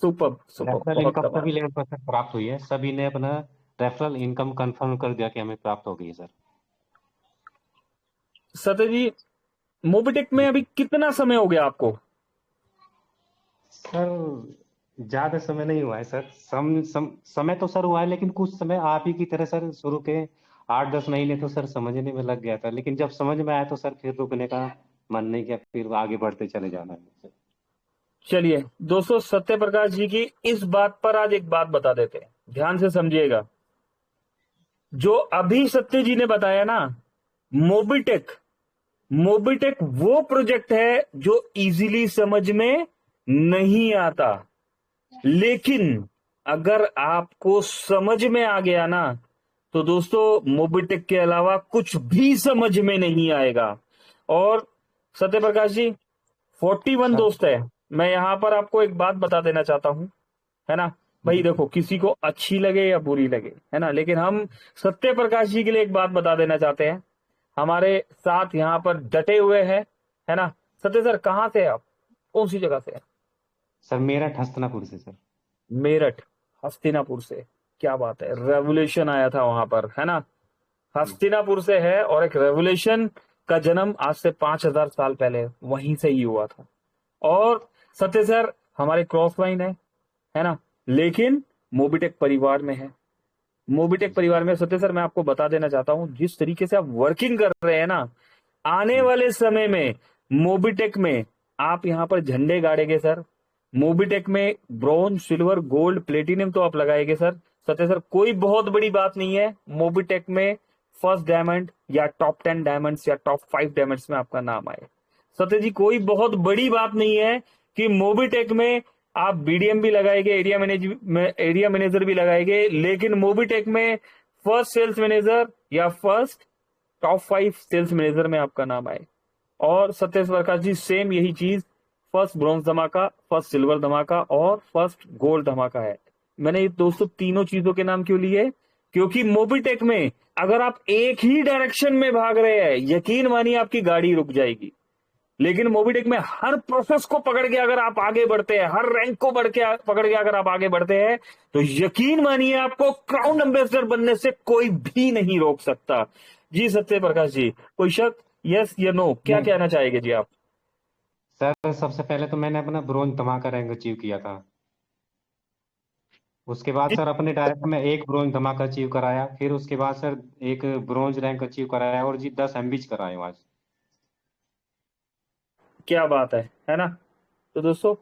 सुपर रेफरल बहुत इनकम कमाल। सभी लेवल पर सर प्राप्त हुई है, सभी ने अपना रेफरल इनकम कंफर्म कर दिया कि हमें प्राप्त हो गई है सर। सत्य जी, मोबिटेक में अभी कितना समय हो गया आपको? सर ज्यादा समय नहीं हुआ है सर, समय तो सर हुआ है, लेकिन कुछ समय आप ही की तरह सर शुरू के 8-10 महीने तो सर समझने में लग गया था, लेकिन जब समझ में आया तो सर फिर रुकने का मन नहीं किया, फिर आगे बढ़ते चले जाना है। चलिए दोस्तों, सत्य प्रकाश जी की इस बात पर आज एक बात बता देते हैं, ध्यान से समझिएगा। जो अभी सत्य जी ने बताया ना, मोबिटेक वो प्रोजेक्ट है जो इजीली समझ में नहीं आता, लेकिन अगर आपको समझ में आ गया ना, तो दोस्तों मोबिटेक के अलावा कुछ भी समझ में नहीं आएगा। और सत्य प्रकाश जी 41 दोस्त है, मैं यहां पर आपको एक बात बता देना चाहता हूं, है ना भाई? देखो, किसी को अच्छी लगे या बुरी लगे, है ना, लेकिन हम सत्य प्रकाश जी के लिए एक बात बता देना चाहते हैं। हमारे साथ यहाँ पर डटे हुए हैं, है ना। सत्य सर कहाँ से आप, कौन सी जगह से हैं? सर मेरठ हस्तिनापुर से सर। मेरठ हस्तिनापुर से, क्या बात है, रेवोल्यूशन आया था वहां पर, है ना। हस्तिनापुर से है, और एक रेवोल्यूशन का जन्म आज से 5000 साल पहले वहीं से ही हुआ था। और सत्य सर हमारे क्रॉस लाइन है ना, लेकिन मोबिटेक परिवार में है। मोबिटेक परिवार में सत्य सर मैं आपको बता देना चाहता हूं, जिस तरीके से आप वर्किंग कर रहे हैं ना, आने वाले समय में मोबिटेक में आप यहां पर झंडे गाड़ेंगे सर। मोबिटेक में ब्रॉन्ज, सिल्वर, गोल्ड, प्लेटिनम तो आप लगाएंगे सर। सत्य सर कोई बहुत बड़ी बात नहीं है, मोबिटेक में फर्स्ट डायमंड या टॉप 10 डायमंड्स या टॉप 5 डायमंड्स में आपका नाम आए। सत्य जी कोई बहुत बड़ी बात नहीं है कि मोबिटेक में आप बीडीएम भी लगाएंगे, एरिया मैनेजर भी लगाएंगे, लेकिन मोबिटेक में फर्स्ट सेल्स मैनेजर या फर्स्ट टॉप 5 सेल्स मैनेजर में आपका नाम आए। और सत्य प्रकाश जी सेम यही चीज, फर्स्ट ब्रॉन्ज धमाका, फर्स्ट सिल्वर धमाका और फर्स्ट गोल्ड धमाका है। मैंने ये दोस्तों तीनों चीजों के नाम क्यों लिए? क्योंकि मोबिटेक में अगर आप एक ही डायरेक्शन में भाग रहे हैं, यकीन मानिए आपकी गाड़ी रुक जाएगी। लेकिन मोबिटेक में हर प्रोसेस को पकड़ के अगर आप आगे बढ़ते हैं, हर रैंक को पकड़ के अगर आप आगे बढ़ते हैं, तो यकीन मानिए आपको क्राउन एम्बेसडर बनने से कोई भी नहीं रोक सकता। जी सत्य प्रकाश जी, कोई शक, यस या नो, क्या कहना चाहेंगे जी आप? सर सबसे पहले तो मैंने अपना ब्रोंज धमाका रैंक अचीव किया था, उसके बाद सर अपने डायरेक्ट में एक ब्रोंज धमाका अचीव कराया, फिर उसके बाद सर एक ब्रोंज रैंक अचीव कराया, और जी 10 एमबीज कराए आज। क्या बात है ना। तो दोस्तों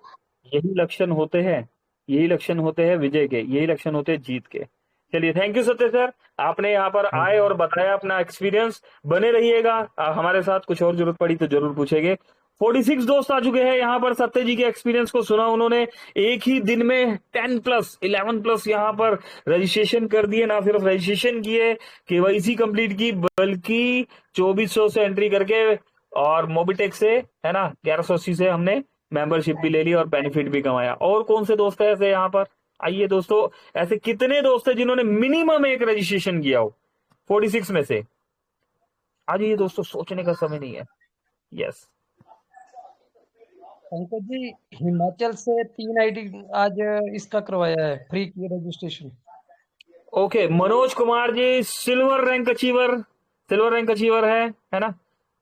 यही लक्षण होते हैं विजय के, यही लक्षण होते हैं जीत के। चलिए थैंक यू सत्य सर, आपने यहाँ पर आए और बताया अपना एक्सपीरियंस। बने रहिएगा हमारे साथ, कुछ और जरूरत पड़ी तो जरूर पूछेंगे। 46 दोस्त आ चुके हैं यहाँ पर, सत्य जी के एक्सपीरियंस को सुना उन्होंने। एक ही दिन में 10+, 11+ यहाँ पर रजिस्ट्रेशन कर दिए, ना सिर्फ रजिस्ट्रेशन किए, केवाईसी कंप्लीट की, बल्कि 2400 से एंट्री करके और मोबिटेक से, है ना, 1180 से हमने मेंबरशिप भी ले ली और बेनिफिट भी कमाया। और कौन से दोस्त है ऐसे यहाँ पर? आइए दोस्तों, ऐसे कितने दोस्त हैं जिन्होंने मिनिमम एक रजिस्ट्रेशन किया हो 46 में से? आ जाइए दोस्तों, सोचने का समय नहीं है। यस पंकज जी, हिमाचल से 3 आईडी आज इसका करवाया है फ्री की registration. Okay, Manoj Kumar G silver rank achiever है ना,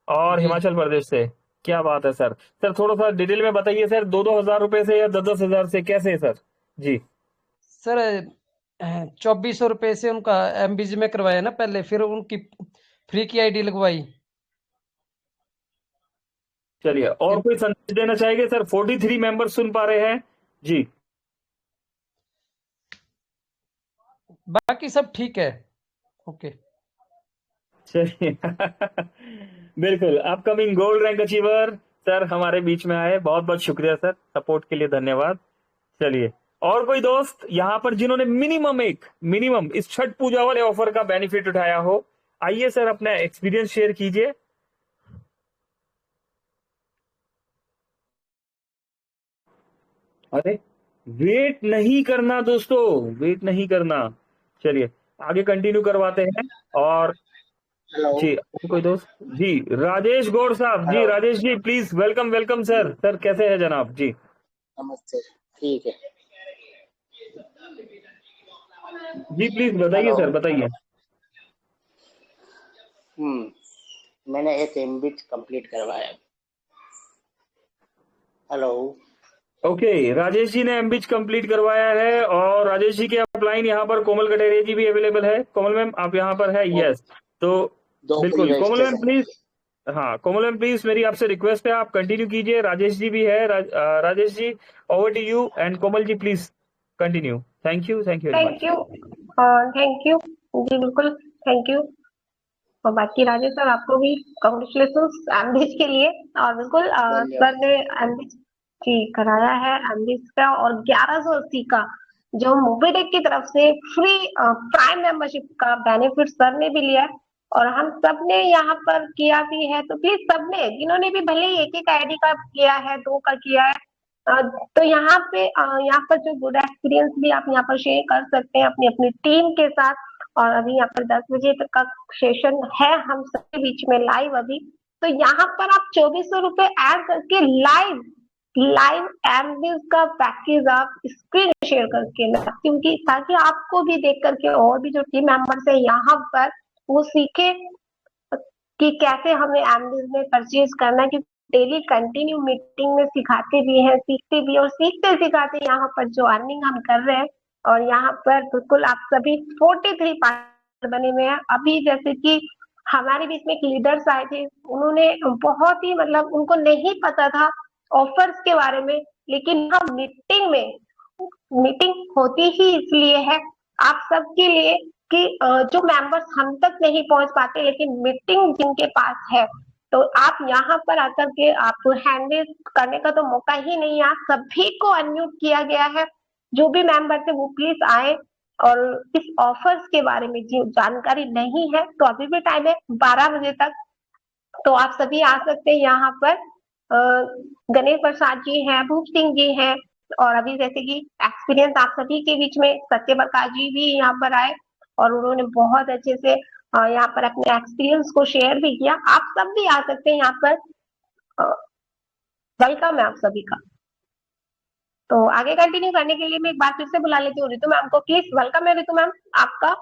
और जी हिमाचल प्रदेश से। क्या बात है सर। सर थोड़ा सा डिटेल में बताइए सर, 2,000 रुपए से या 10,000 से, कैसे सर? जी सर, 2400 रुपए से उनका एमबीजी में करवाया ना पहले, फिर उनकी फ्री की आईडी लगवाई। चलिए, और कोई संदेश देना चाहेंगे सर? 43 मेंबर सुन पा रहे हैं जी। बाकी सब ठीक है। ओके, चलिए बिल्कुल, upcoming gold rank achiever sir हमारे बीच में आए, बहुत बहुत शुक्रिया सर, सपोर्ट के लिए धन्यवाद। चलिए, और कोई दोस्त यहाँ पर जिन्होंने मिनिमम इस छठ पूजा वाले ऑफर का बेनिफिट उठाया हो, आइए सर अपना एक्सपीरियंस शेयर कीजिए। अरे वेट नहीं करना दोस्तों, वेट नहीं करना। चलिए आगे कंटिन्यू करवाते हैं। और हेलो। जी, और कोई दोस्त? जी राजेश गौड़ साहब जी, hello. Rajesh ji please welcome sir कैसे हैं जनाब? जी नमस्ते। ठीक है। जी प्लीज बताइए हेलो। सर, बताइए। मैंने एक एमबीट कंप्लीट करवाया। हेलो। ओके, राजेश जी ने एमबीच कंप्लीट करवाया है, और राजेश जी के अपलाइन यहाँ पर कोमल कटेरिया जी भी अवेलेबल है। कोमल मैम आप यहाँ पर है? दो यस, तो दो फ्री बिल्कुल कोमल मैम रजिस्ट्रेशन प्लीज। हाँ कोमल मैम प्लीज, मेरी आपसे रिक्वेस्ट है, आप कंटिन्यू कीजिए। राजेश जी भी है, Rajesh ji over to you, and Komal ji please continue. Thank you very much. Thank you जी, बिल्कुल थैंक यू। और बाकी राजेश सर आपको भी कॉन्ग्रेचुलेशन एमबीच के लिए। और बिल्कुल सर धन्यवाद। ने एमबीच जी कराया है, एमबीच का, और 1180 का जो मोबीटेक की तरफ से फ्री प्राइम मेंबरशिप का बेनिफिट सर ने भी लिया है, और हम सब ने यहाँ पर किया भी है। तो प्लीज सबने, जिन्होंने भी भले ही एक आईडी का किया है, 2 का किया है, तो यहाँ पर जो गुड एक्सपीरियंस भी आप यहाँ पर शेयर कर सकते हैं अपनी अपनी टीम के साथ। और अभी यहाँ पर 10 बजे तक का सेशन है हम सबके बीच में लाइव अभी। तो यहाँ पर आप 2400 रुपए ऐड करके लाइव एमबीज का पैकेज आप स्क्रीन शेयर करके ना, क्योंकि ताकि आपको भी देख करके और भी जो टीम मेंबर्स है यहाँ पर वो सीखे कि कैसे हमें एमबीज में परचेज करना है। क्योंकि डेली कंटिन्यू मीटिंग में सिखाते भी हैं, सीखते भी, और सीखते सिखाते यहाँ पर जो अर्निंग हम कर रहे हैं। और यहाँ पर बिल्कुल आप सभी 43 पार्टनर बने हुए हैं। अभी जैसे कि हमारे बीच में एक लीडर्स आए थे, उन्होंने बहुत ही मतलब उनको नहीं पता था ऑफर्स के बारे में, लेकिन हम मीटिंग होती ही इसलिए है आप सबके लिए कि जो मेंबर्स हम तक नहीं पहुंच पाते, लेकिन मीटिंग जिनके पास है, तो आप यहाँ पर आकर के आप हैंड रेज करने का तो मौका ही नहीं है। आप सभी को अनम्यूट किया गया है। जो भी मेंबर थे वो प्लीज आए, और इस ऑफर्स के बारे में जो जानकारी नहीं है तो अभी भी टाइम है 12 बजे तक, तो आप सभी आ सकते हैं यहाँ पर। गणेश प्रसाद जी हैं, भूप सिंह जी हैं, और अभी जैसे कि एक्सपीरियंस आप सभी के बीच में सत्य प्रकाश जी भी यहाँ पर आए, और उन्होंने बहुत अच्छे से यहाँ पर अपने एक्सपीरियंस को शेयर भी किया। आप सब भी आ सकते हैं यहाँ पर। वेलकम है आप सभी का। तो आगे कंटिन्यू करने के लिए मैं एक बार फिर से बुला लेती हूँ रितु मैम को। प्लीज वेलकम है रितु मैम आपका।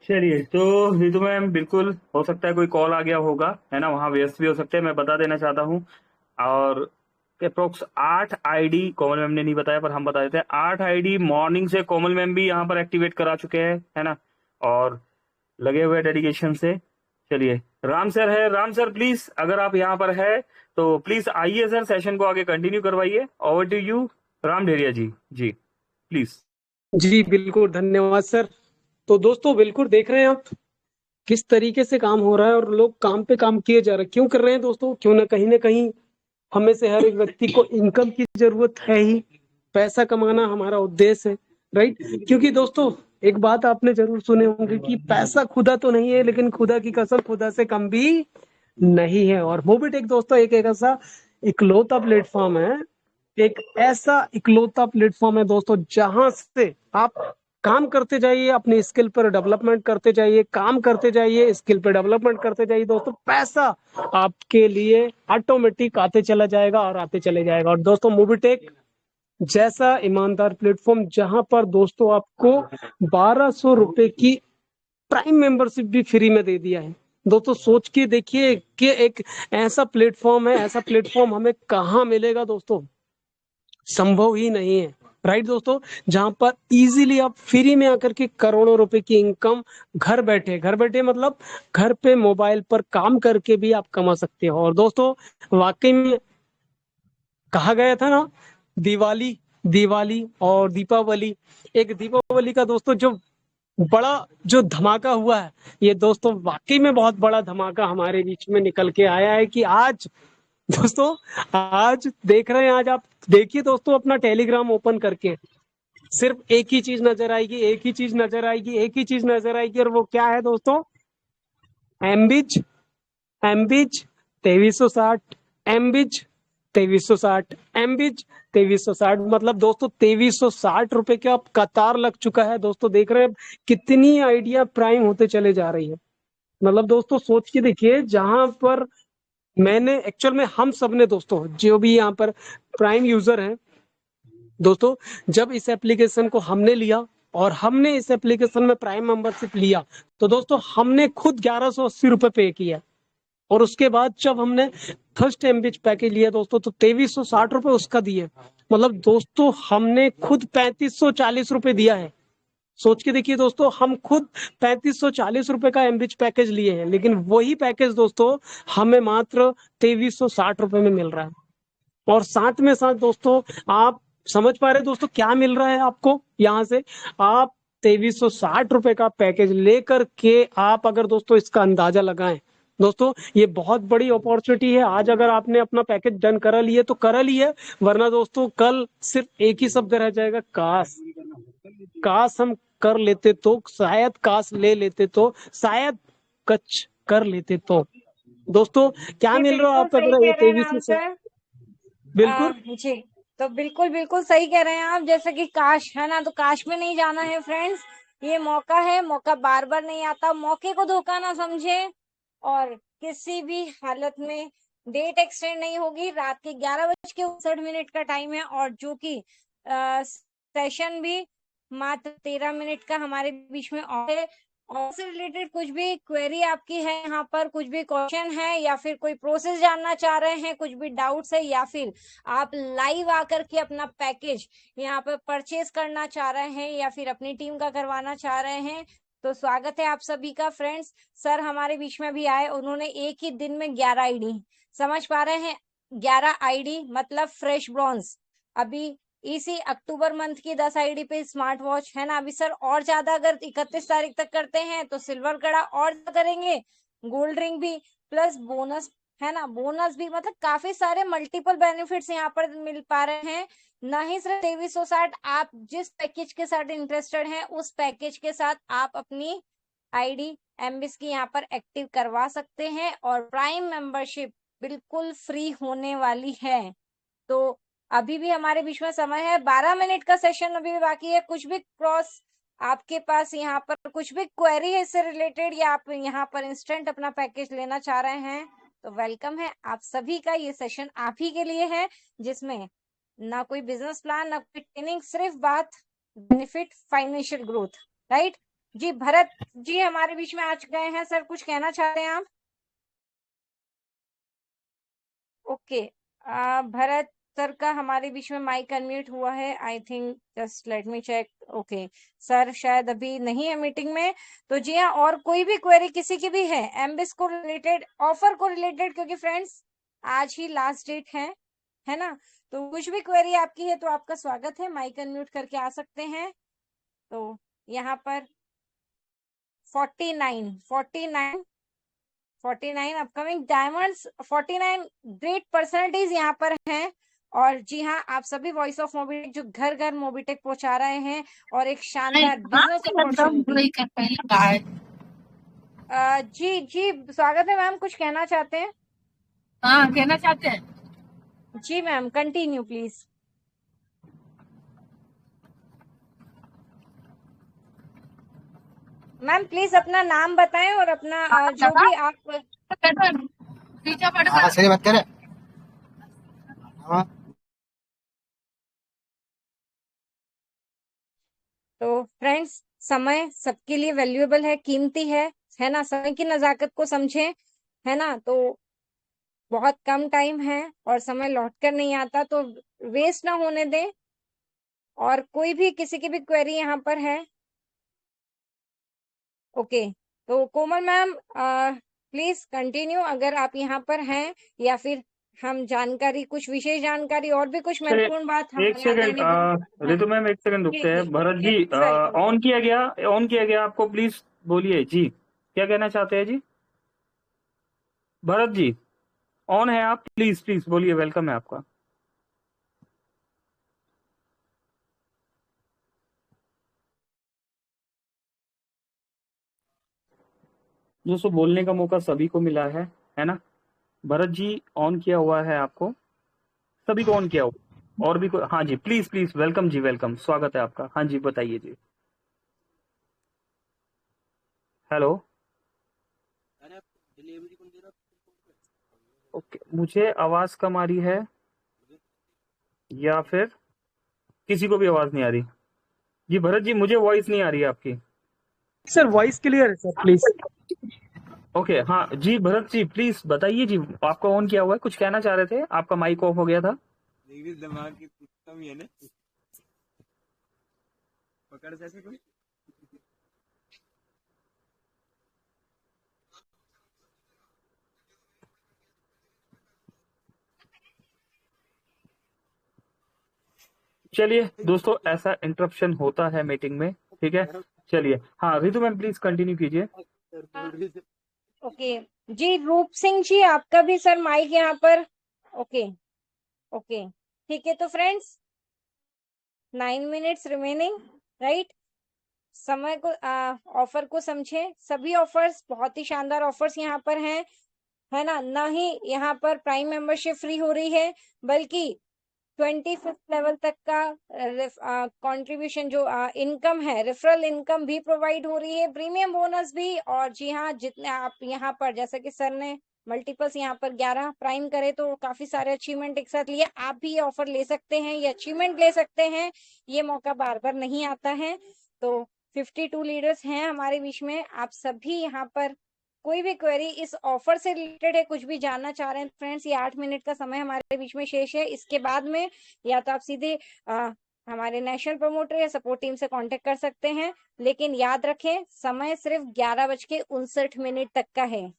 चलिए, तो रितु मैम बिल्कुल हो सकता है कोई कॉल आ गया होगा, है ना, वहां व्यस्त भी हो सकते हैं, मैं बता देना चाहता हूँ। और अप्रोक्स 8 आईडी कोमल मैम ने नहीं बताया पर हम बता देते हैं, 8 आईडी मॉर्निंग से कोमल मैम भी यहाँ पर एक्टिवेट करा चुके हैं, है ना, और लगे हुए डेडिकेशन से। चलिए, राम सर प्लीज अगर आप यहाँ पर है तो प्लीज आइए सर, सेशन को आगे कंटिन्यू करवाइए। Over to you Ram Dheria ji please. जी बिल्कुल, धन्यवाद सर। तो दोस्तों बिल्कुल देख रहे हैं आप किस तरीके से काम हो रहा है, और लोग काम पे काम किए जा रहे हैं। क्यों कर रहे हैं दोस्तों? क्यों ना कहीं हमें से हर एक व्यक्ति को इनकम की जरूरत है ही, पैसा कमाना हमारा उद्देश्य है, राइट? क्योंकि दोस्तों एक बात आपने जरूर सुने होंगे कि पैसा खुदा तो नहीं है, लेकिन खुदा की कसम खुदा से कम भी नहीं है। और मोबीटेक दोस्तों एक ऐसा इकलौता प्लेटफॉर्म है, एक ऐसा इकलौता प्लेटफॉर्म है दोस्तों, जहां से आप काम करते जाइए, अपनी स्किल पर डेवलपमेंट करते जाइए, काम करते जाइए, स्किल पर डेवलपमेंट करते जाइए दोस्तों, पैसा आपके लिए ऑटोमेटिक आते चला जाएगा और आते चले जाएगा। और दोस्तों मोबिटेक जैसा ईमानदार प्लेटफॉर्म जहां पर दोस्तों आपको 1200 रुपए की प्राइम मेंबरशिप भी फ्री में दे दिया है। दोस्तों सोच के देखिए कि एक ऐसा प्लेटफॉर्म है, ऐसा प्लेटफॉर्म हमें कहाँ मिलेगा दोस्तों, संभव ही नहीं है, राइट दोस्तों। जहां पर इजीली आप फ्री में आकर के करोड़ों रुपए की इनकम घर बैठे मतलब घर पे मोबाइल पर काम करके भी आप कमा सकते हो। और दोस्तों वाकई में कहा गया था ना, दिवाली दिवाली और दीपावली, एक दीपावली का दोस्तों जो बड़ा जो धमाका हुआ है, ये दोस्तों वाकई में बहुत बड़ा धमाका हमारे बीच में निकल के आया है कि आज दोस्तों, आज देख रहे हैं, आज आप देखिए दोस्तों अपना टेलीग्राम ओपन करके, सिर्फ एक ही चीज नजर आएगी, एक ही चीज नजर आएगी, एक ही चीज नजर आएगी, और वो क्या है दोस्तों, एमबिज एमबिज 2360, एमबिज 2360, एमबिज 2360, मतलब दोस्तों 2360 रुपए का अब कतार लग चुका है दोस्तों। देख रहे हैं कितनी आइडिया प्राइम होते चले जा रही है। मतलब दोस्तों सोच के देखिए, जहां पर मैंने एक्चुअल में हम सब ने दोस्तों जो भी यहाँ पर प्राइम यूजर हैं दोस्तों, जब इस एप्लीकेशन को हमने लिया और हमने इस एप्लीकेशन में प्राइम मेंबरशिप लिया तो दोस्तों हमने खुद 1180 रुपए पे किया। और उसके बाद जब हमने फर्स्ट एमबीच पैकेज लिया दोस्तों तो 2360 रुपए उसका दिए। मतलब दोस्तों हमने खुद 3540 रुपए दिया है। सोच के देखिए दोस्तों, हम खुद 3540 रुपए का एमबीच पैकेज लिए हैं, लेकिन वही पैकेज दोस्तों हमें मात्र 2360 रुपए में मिल रहा है। और साथ में साथ दोस्तों आप समझ पा रहे हैं दोस्तों क्या मिल रहा है आपको, यहाँ से आप 2360 रुपए का पैकेज लेकर के आप अगर दोस्तों इसका अंदाजा लगाएं दोस्तों, ये बहुत बड़ी अपॉर्चुनिटी है। आज अगर आपने अपना पैकेज डन करा लिए तो करा लिए, वरना दोस्तों कल सिर्फ एक ही शब्द रह जाएगा, काश। काश हम कर लेते तो, शायद काश ले लेते तो, शायद कच कर लेते तो। दोस्तों क्या जी मिल रहा है बिल्कुल आपका सही जरा ये कह रहे हैं राम 2300? सर। बिल्कुल जी तो बिल्कुल बिल्कुल सही कह रहे हैं आप, जैसे कि काश है ना, तो काश में नहीं जाना है फ्रेंड्स, ये मौका है, मौका बार बार नहीं आता, मौके को धोखा ना समझे। और किसी भी हालत में डेट एक्सटेंड नहीं होगी। रात के 11:59 का टाइम है और जो कि सेशन भी मात्र 13 मिनट का हमारे बीच में और है। और से रिलेटेड कुछ भी क्वेरी आपकी है यहाँ पर, कुछ भी क्वेश्चन है या फिर कोई प्रोसेस जानना चाह रहे हैं, कुछ भी डाउट्स है, या फिर आप लाइव आकर के अपना पैकेज यहाँ पर परचेज करना चाह रहे हैं या फिर अपनी टीम का करवाना चाह रहे हैं, तो स्वागत है आप सभी का फ्रेंड्स। सर हमारे बीच में भी आए, उन्होंने एक ही दिन में 11 आईडी, समझ पा रहे हैं, 11 आईडी मतलब फ्रेश ब्रॉन्ज, अभी इसी अक्टूबर मंथ की 10 आईडी पे स्मार्ट वॉच है ना। अभी सर और ज्यादा अगर 31 तारीख तक करते हैं तो सिल्वर कड़ा और करेंगे, गोल्ड रिंग भी, प्लस बोनस है ना, बोनस भी, मतलब काफी सारे मल्टीपल बेनिफिट्स यहाँ पर मिल पा रहे हैं। ना ही सिर्फ 2360, आप जिस पैकेज के साथ इंटरेस्टेड हैं उस पैकेज के साथ आप अपनी आईडी एमबिस की यहाँ पर एक्टिव करवा सकते हैं और प्राइम मेंबरशिप बिल्कुल फ्री होने वाली है। तो अभी भी हमारे बीच में समय है, 12 मिनट का सेशन अभी भी बाकी है। कुछ भी क्रॉस आपके पास यहाँ पर कुछ भी क्वेरी है इससे रिलेटेड, या आप यहाँ पर इंस्टेंट अपना पैकेज लेना चाह रहे हैं तो वेलकम है आप सभी का। ये सेशन आप ही के लिए है, जिसमें ना कोई बिजनेस प्लान, ना कोई ट्रेनिंग, सिर्फ बात बेनिफिट, फाइनेंशियल ग्रोथ, राइट। जी भरत जी हमारे बीच में आ गए हैं, सर कुछ कहना चाहते हैं आप? ओके, भरत सर का हमारे बीच में माइक अनम्यूट हुआ है, I think, just let me check. Okay sir शायद अभी नहीं है मीटिंग में। तो जी हाँ, और कोई भी क्वेरी किसी की भी है एमबिस को रिलेटेड, ऑफर को रिलेटेड, क्योंकि फ्रेंड्स आज ही लास्ट डेट है ना, तो कुछ भी क्वेरी आपकी है तो आपका स्वागत है, माइक अनम्यूट करके आ सकते हैं। तो यहाँ पर 49 अपकमिंग डायमंड्स, 49 ग्रेट पर्सनैलिटीज यहाँ पर हैं। और जी हाँ, आप सभी वॉइस ऑफ मोबिटेक जो घर घर मोबिटेक पहुंचा रहे हैं और एक शानदार बिजनेस अपॉर्चुनिटी। जी जी स्वागत है मैम, कुछ कहना चाहते हैं? हाँ कहना चाहते हैं। जी ma'am continue please. Ma'am please अपना नाम बताएं और अपना जो भी आप सही बात करे। तो फ्रेंड्स, समय सबके लिए वैल्यूएबल है, कीमती है ना। समय की नजाकत को समझें, है ना। तो बहुत कम टाइम है और समय लौट कर नहीं आता, तो वेस्ट ना होने दें। और कोई भी किसी की भी क्वेरी यहाँ पर है? ओके, तो कोमल मैम प्लीज कंटिन्यू, अगर आप यहाँ पर हैं, या फिर हम जानकारी, कुछ विशेष जानकारी और भी कुछ चलिए महत्वपूर्ण बात एक हमारे आगे सेकंड, आने वाली। हाँ रितु मैम एक सेकंड जी रुकते जी, हैं। भरत जी वेलकम। ऑन किया गया आपको, प्लीज बोलिए जी, क्या कहना चाहते हैं जी? भरत जी ऑन है आप, प्लीज प्लीज बोलिए, वेलकम है आपका। दोस्तों बोलने का मौका सभी को मिला है ना। भरत जी ऑन किया हुआ है आपको, सभी को ऑन किया हुआ, और भी कोई? हाँ जी प्लीज प्लीज, वेलकम जी, वेलकम, स्वागत है आपका। हाँ जी बताइए जी। हेलो, ओके, मुझे आवाज कम आ रही है या फिर किसी को भी आवाज नहीं आ रही? जी भरत जी मुझे वॉइस नहीं आ रही है आपकी। सर वॉइस क्लियर है सर, प्लीज। ओके हाँ जी, भरत जी प्लीज बताइए जी, आपका ऑन किया हुआ है, कुछ कहना चाह रहे थे, आपका माइक ऑफ हो गया था। दिमाग की कमी है ना, पकड़ कैसे कोई। चलिए दोस्तों, ऐसा इंटरप्शन होता है मीटिंग में, ठीक है। चलिए हाँ रितु मैम प्लीज कंटिन्यू कीजिए। ओके जी, रूप सिंह जी आपका भी सर माइक यहाँ पर। ओके ओके ठीक है। तो फ्रेंड्स 9 मिनट्स रिमेनिंग, राइट। समय को ऑफर को समझे। सभी ऑफर्स बहुत ही शानदार ऑफर्स यहाँ पर हैं, है ना। ना ही यहाँ पर प्राइम मेंबरशिप फ्री हो रही है, बल्कि 25th लेवल तक का कंट्रीब्यूशन जो इनकम है, रेफरल इनकम भी प्रोवाइड हो रही है, प्रीमियम बोनस भी। और जी हाँ, जितने आप यहाँ पर, जैसा कि सर ने मल्टीपल्स यहाँ पर 11 प्राइम करे, तो काफी सारे अचीवमेंट एक साथ लिए, आप भी ये ऑफर ले सकते हैं, ये अचीवमेंट ले सकते हैं। ये मौका बार बार नहीं आता है। तो 52 लीडर्स हैं हमारे बीच में। आप सभी यहाँ पर कोई भी क्वेरी इस ऑफर से रिलेटेड है, कुछ भी जानना चाह रहे हैं फ्रेंड्स, ये 8 मिनट का समय हमारे बीच में शेष है। इसके बाद में या तो आप सीधे हमारे नेशनल प्रमोटर या सपोर्ट टीम से कांटेक्ट कर सकते हैं। लेकिन याद रखें, समय सिर्फ 11:59 तक का है।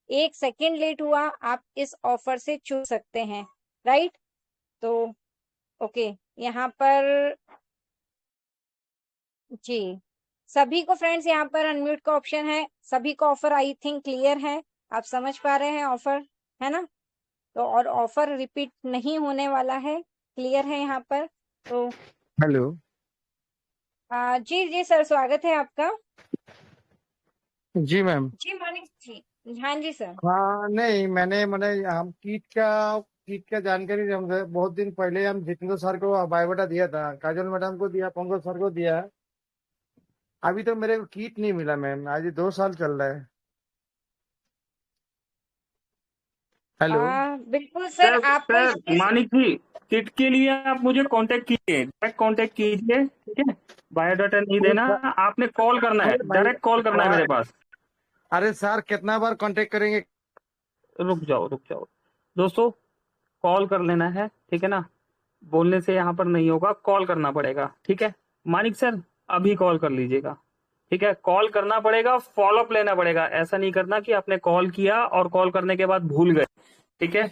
1 सेकेंड लेट हुआ, आप इस ऑफर से चूक सकते हैं, राइट। तो ओके, यहाँ पर जी सभी को फ्रेंड्स यहाँ पर अनम्यूट का ऑप्शन है। सभी को ऑफर आई थिंक क्लियर है, आप समझ पा रहे हैं ऑफर, है ना। तो और ऑफर रिपीट नहीं होने वाला है, क्लियर है यहाँ पर। तो हेलो जी जी सर, स्वागत है आपका। जी मैम। जी मानिक जी, हाँ जी सर। हाँ नहीं, मैंने हम कीट का जानकारी हम बहुत दिन पहले हम जितेंद्र सर को बायोडाटा दिया था, काजल मैडम को दिया, पंकज सर को दिया। अभी तो मेरे को कीट नहीं मिला मैम, आज 2 साल चल रहा है। हेलो बिल्कुल सर, आपको सर मानिक जी, किट के लिए आप मुझे कांटेक्ट कीजिए, डायरेक्ट कांटेक्ट कीजिए, ठीक है। बायोडाटा नहीं देना, आपने कॉल करना है, डायरेक्ट कॉल करना है मेरे पास। अरे सर कितना बार कांटेक्ट करेंगे? रुक जाओ दोस्तों, कॉल कर लेना है, ठीक है ना। बोलने से यहाँ पर नहीं होगा, कॉल करना पड़ेगा, ठीक है। मानिक सर अभी कॉल कर लीजिएगा, ठीक है। कॉल करना पड़ेगा, फॉलोअप लेना पड़ेगा। ऐसा नहीं करना कि आपने कॉल किया और कॉल करने के बाद भूल गए, ठीक है।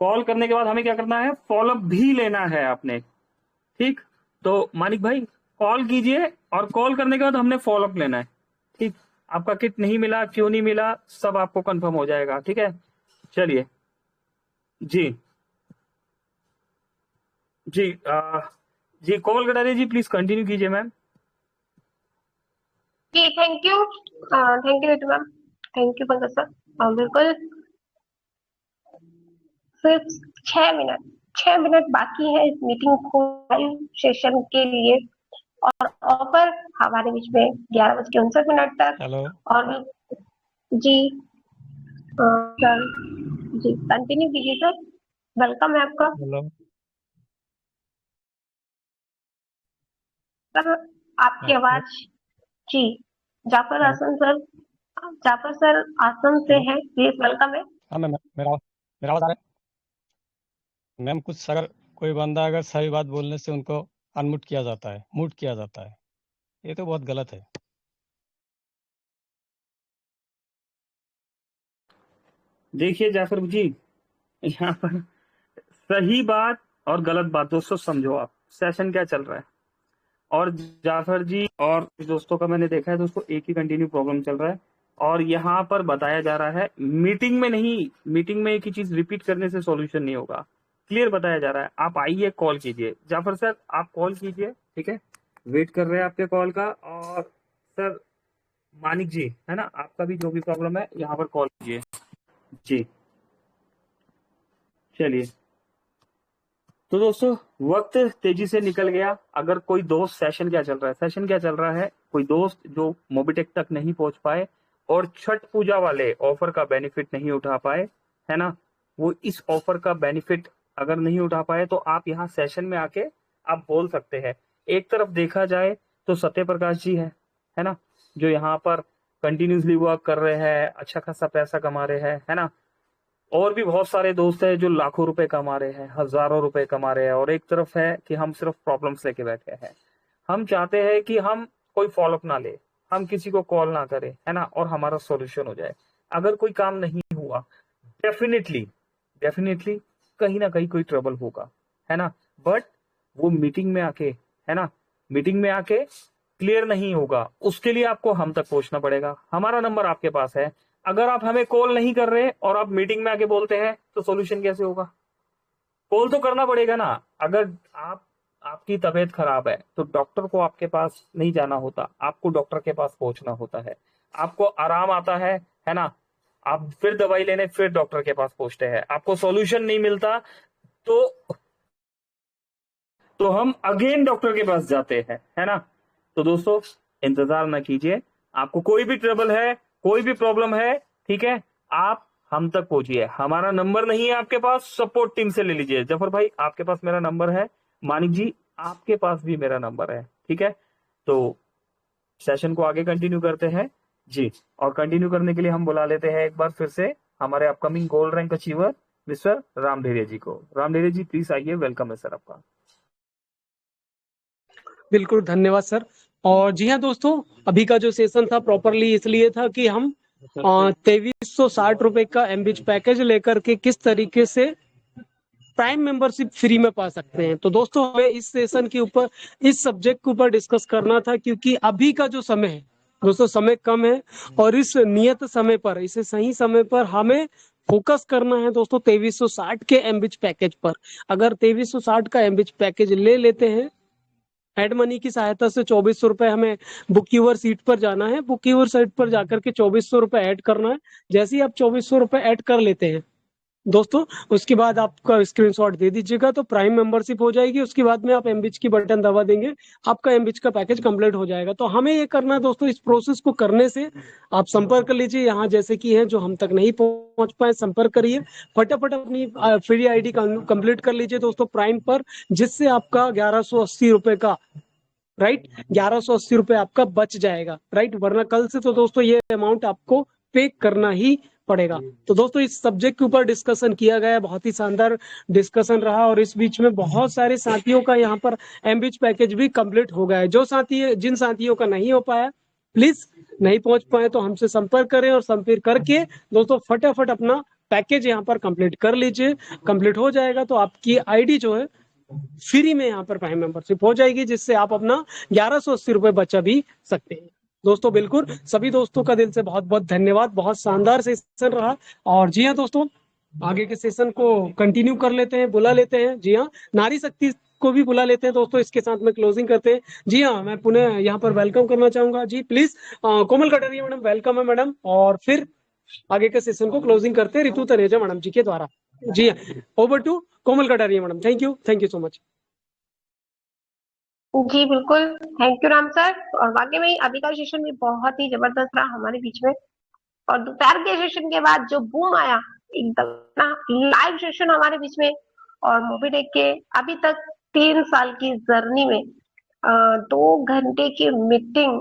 कॉल करने के बाद हमें क्या करना है, फॉलोअप भी लेना है आपने, ठीक। तो मानिक भाई कॉल कीजिए, और कॉल करने के बाद हमने फॉलोअप लेना है, ठीक। आपका किट नहीं मिला, क्यों नहीं मिला, सब आपको कंफर्म हो जाएगा, ठीक है। चलिए जी जी जी कोमल कटारिया जी प्लीज कंटिन्यू कीजिए मैम। जी thank you Ritu ma'am, thank you Pankaj sir. बिल्कुल सिर्फ 6 मिनट बाकी है इस मीटिंग को लाइव सेशन के लिए। और ऑफर हमारे बीच में 11:59 तक। हेलो और जी सर जी कंटिन्यू कीजिए सर, वेलकम है आपका। हेलो सर आपकी हेलो आवाज जी Jafar hello Hasan sir, Jafar sir Assam से हेलो है, प्लीज वेलकम है। हाँ मैम मेरा आवाज आ रहा है मैम। कुछ अगर कोई बंदा अगर सही बात बोलने से उनको अनम्यूट किया जाता है, म्यूट किया जाता है, ये तो बहुत गलत है। देखिए जाफर जी, यहाँ पर सही बात और गलत बात दोस्तों समझो। आप सेशन क्या चल रहा है, और जाफर जी और दोस्तों का मैंने देखा है दोस्तों, एक ही कंटिन्यू प्रॉब्लम चल रहा है। और यहाँ पर बताया जा रहा है मीटिंग में नहीं, मीटिंग में एक ही चीज रिपीट करने से सॉल्यूशन नहीं होगा। क्लियर बताया जा रहा है। आप आइए, कॉल कीजिए। जाफर सर आप कॉल कीजिए, ठीक है, वेट कर रहे हैं आपके कॉल का। और सर मानिक जी है ना, आपका भी जो भी प्रॉब्लम है यहाँ पर कॉल कीजिए जी। चलिए तो दोस्तों वक्त तेजी से निकल गया। अगर कोई दोस्त, सेशन क्या चल रहा है, सेशन क्या चल रहा है, कोई दोस्त जो मोबिटेक तक नहीं पहुंच पाए और छठ पूजा वाले ऑफर का बेनिफिट नहीं उठा पाए, है ना, वो इस ऑफर का बेनिफिट अगर नहीं उठा पाए तो आप यहाँ सेशन में आके आप बोल सकते हैं। एक तरफ देखा जाए तो सत्य प्रकाश जी है ना, जो यहाँ पर कंटिन्यूसली वर्क कर रहे हैं, अच्छा खासा पैसा कमा रहे हैं, है ना। और भी बहुत सारे दोस्त हैं जो लाखों रुपए कमा रहे हैं, हजारों रुपए कमा रहे हैं। और एक तरफ है कि हम सिर्फ प्रॉब्लम्स लेके बैठे हैं। हम चाहते हैं कि हम कोई फॉलोअप ना ले, हम किसी को कॉल ना करें, है ना, और हमारा सॉल्यूशन हो जाए। अगर कोई काम नहीं हुआ, डेफिनेटली कहीं ना कहीं कोई ट्रबल होगा, है ना। बट वो मीटिंग में आके, है ना, मीटिंग में आके क्लियर नहीं होगा, उसके लिए आपको हम तक पहुंचना पड़ेगा। हमारा नंबर आपके पास है। अगर आप हमें कॉल नहीं कर रहे और आप मीटिंग में आके बोलते हैं तो सॉल्यूशन कैसे होगा? कॉल तो करना पड़ेगा ना। अगर आपकी तबीयत खराब है तो डॉक्टर को आपके पास नहीं जाना होता, आपको डॉक्टर के पास पहुंचना होता है। आपको आराम आता है ना, आप फिर दवाई लेने फिर डॉक्टर के पास पहुंचते हैं। आपको सॉल्यूशन नहीं मिलता तो हम अगेन डॉक्टर के पास जाते हैं, है ना। तो दोस्तों इंतजार ना कीजिए। आपको कोई भी ट्रबल है, कोई भी प्रॉब्लम है, ठीक है, आप हम तक पहुंचिए। हमारा नंबर नहीं है आपके पास, सपोर्ट टीम से ले लीजिए। जफर भाई आपके पास मेरा नंबर है, मानिक जी आपके पास भी मेरा नंबर है, ठीक है। तो सेशन को आगे कंटिन्यू करते हैं जी। और कंटिन्यू करने के लिए हम बुला लेते हैं एक बार फिर से हमारे upcoming gold rank achiever mister Ramdhire ji को। रामधीरे जी प्लीज आइए, वेलकम है सर आपका। बिल्कुल धन्यवाद सर। और जी हाँ दोस्तों, अभी का जो सेशन था प्रॉपरली इसलिए था कि हम 2360 रुपए का एमबीच पैकेज लेकर के किस तरीके से प्राइम मेंबरशिप फ्री में पा सकते हैं। तो दोस्तों हमें इस सेशन के ऊपर, इस सब्जेक्ट के ऊपर डिस्कस करना था, क्योंकि अभी का जो समय है दोस्तों, समय कम है और इस नियत समय पर, इसे सही समय पर हमें फोकस करना है दोस्तों 2360 के एमबीच पैकेज पर। अगर 2360 का एमबीच पैकेज ले लेते हैं, एड मनी की सहायता से 2400 रुपए हमें बुक यूवर सीट पर जाना है, बुक यूवर सीट पर जाकर के 2400 रुपए ऐड करना है। जैसे ही आप 2400 रुपए ऐड कर लेते हैं दोस्तों, उसके बाद आपका स्क्रीनशॉट दे दीजिएगा तो प्राइम मेंबरशिप हो जाएगी। उसके बाद में आप एमबीच की बटन दबा देंगे, आपका एमबीच का पैकेज कंप्लीट हो जाएगा। तो हमें ये करना है दोस्तों, इस प्रोसेस को करने से आप संपर्क कर लीजिए यहाँ जैसे कि है, जो हम तक नहीं पहुंच पाए संपर्क करिए। फटाफट अपनी फ्री आईडी कंप्लीट कर लीजिए दोस्तों प्राइम पर, जिससे आपका 1180 रुपए का, राइट, 1180 रुपए आपका बच जाएगा, राइट। वरना कल से तो दोस्तों ये अमाउंट आपको पे करना ही पड़ेगा। तो दोस्तों इस सब्जेक्ट के ऊपर डिस्कशन किया गया, बहुत ही शानदार डिस्कशन रहा। और इस बीच में बहुत सारे साथियों का यहाँ पर एमबीच पैकेज भी कंप्लीट हो गया है। जो साथी, जिन साथियों का नहीं हो पाया, प्लीज नहीं पहुंच पाए तो हमसे संपर्क करें, और संपर्क करके दोस्तों फटाफट अपना पैकेज यहाँ पर कंप्लीट कर लीजिए। कंप्लीट हो जाएगा तो आपकी आईडी जो है फ्री में यहाँ पर प्राइम मेंबरशिप हो जाएगी, जिससे आप अपना 1180 रुपए बचा भी सकते हैं। दोस्तों बिल्कुल सभी दोस्तों का दिल से बहुत बहुत धन्यवाद, बहुत शानदार सेशन रहा। और जी हाँ दोस्तों, आगे के सेशन को कंटिन्यू कर लेते हैं, बुला लेते हैं। जी हाँ, नारी शक्ति को भी बुला लेते हैं दोस्तों। इसके साथ में क्लोजिंग करते हैं। जी हाँ, मैं पुनः यहाँ पर वेलकम करना चाहूंगा जी, please Komal Kataria madam, welcome है मैडम। और फिर आगे के सेशन को क्लोजिंग करते हैं रितु तनेजा मैडम जी के द्वारा। जी हाँ, over to Komal Kataria madam. Thank you so much. जी बिल्कुल, थैंक यू राम सर। और वाकई में अभी का सेशन भी बहुत ही जबरदस्त रहा हमारे बीच में। और दोपहर के सेशन के बाद जो बूम आया एकदम ना, लाइव सेशन हमारे बीच में। और मूवी देख के अभी तक 3 साल की जर्नी में 2 घंटे की मीटिंग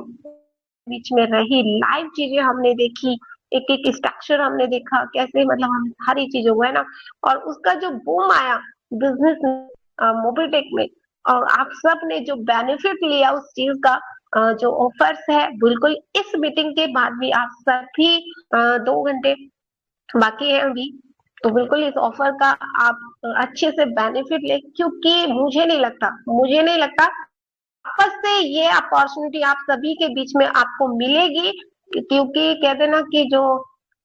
बीच में रही, लाइव चीजें हमने देखी, एक एक स्ट्रक्चर हमने देखा, कैसे मतलब हम सारी चीजों को है ना। और उसका जो बूम आया बिजनेस मोबिटेक में, और आप सब ने जो बेनिफिट लिया उस चीज का, जो ऑफर्स है, बिल्कुल इस मीटिंग के बाद भी आप सभी 2 घंटे बाकी है अभी, तो बिल्कुल इस ऑफर का आप अच्छे से बेनिफिट ले, क्योंकि मुझे नहीं लगता वापस से ये अपॉर्चुनिटी आप सभी के बीच में आपको मिलेगी। क्योंकि कहते ना कि जो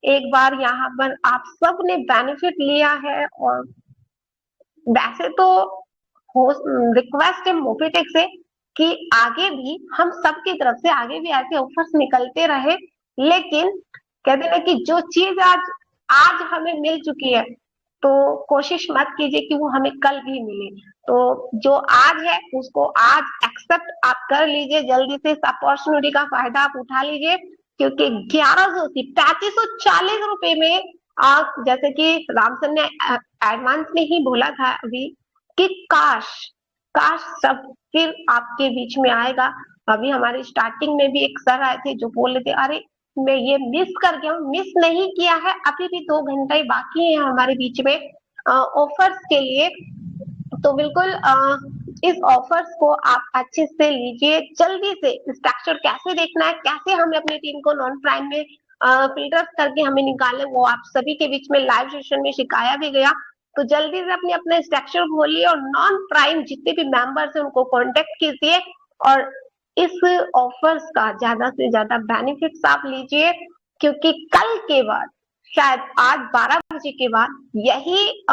एक बार यहाँ पर आप सब ने बेनिफिट लिया है, और वैसे तो रिक्वेस्ट है मोबिटेक से कि आगे भी हम सबकी तरफ से आगे भी ऐसे ऑफर्स निकलते रहे। लेकिन कहते ना कि जो चीज आज हमें मिल चुकी है, तो कोशिश मत कीजिए कि वो हमें कल भी मिले। तो जो आज है उसको आज एक्सेप्ट आप कर लीजिए, जल्दी से इस अपॉर्चुनिटी का फायदा आप उठा लीजिए। क्योंकि 3540 में जैसे कि रामसन ने एडवांस में ही बोला था अभी कि काश काश सब फिर आपके बीच में आएगा। अभी हमारे स्टार्टिंग में भी एक सर आए थे जो बोल रहे थे, अरे मैं ये मिस कर गया हूँ। मिस नहीं किया है, अभी भी 2 घंटा ही बाकी है हमारे बीच में ऑफर्स के लिए। तो बिल्कुल इस ऑफर्स को आप अच्छे से लीजिए, जल्दी से स्ट्रक्चर कैसे देखना है, कैसे हमें अपनी टीम को नॉन प्राइम में फिल्टर्स करके हमें निकाले, वो आप सभी के बीच में लाइव सेशन में सिखाया भी गया। तो जल्दी से अपना स्ट्रक्चर खोलिए और नॉन प्राइम जितने भी मेंबर्स हैं उनको कांटेक्ट कीजिए, और इस ऑफर्स का ज्यादा से ज्यादा बेनिफिट्स आप लीजिए। क्योंकि कल के बाद, शायद आज 12 बजे के बाद, यही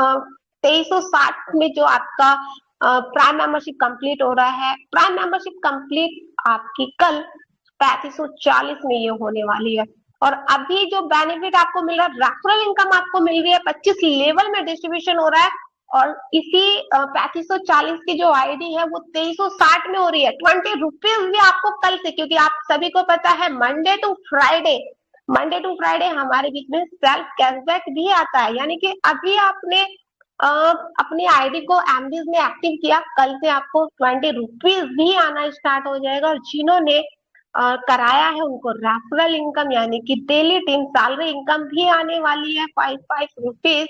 2360 में जो आपका प्राइम मेंबरशिप कंप्लीट हो रहा है, प्राइम मेंबरशिप कंप्लीट आपकी कल 3540 में ये होने वाली है। और अभी जो बेनिफिट आपको मिल रहा है, रेफरल इनकम आपको मिल रही है, 25 लेवल में डिस्ट्रीब्यूशन हो रहा है। और इसी 3540 की जो आईडी है वो 2360 में हो रही है। 20 रुपीज भी आपको कल से, क्योंकि आप सभी को पता है मंडे टू फ्राइडे हमारे बीच में सेल्फ कैशबैक भी आता है। यानी कि अभी आपने अपनी आईडी को एमबीज में एक्टिव किया, कल से आपको 20 रुपीज भी आना स्टार्ट हो जाएगा। और जिन्होंने कराया है उनको रेफरल इनकम यानी कि डेली टीम सैलरी इनकम भी आने वाली है 5 रुपीज।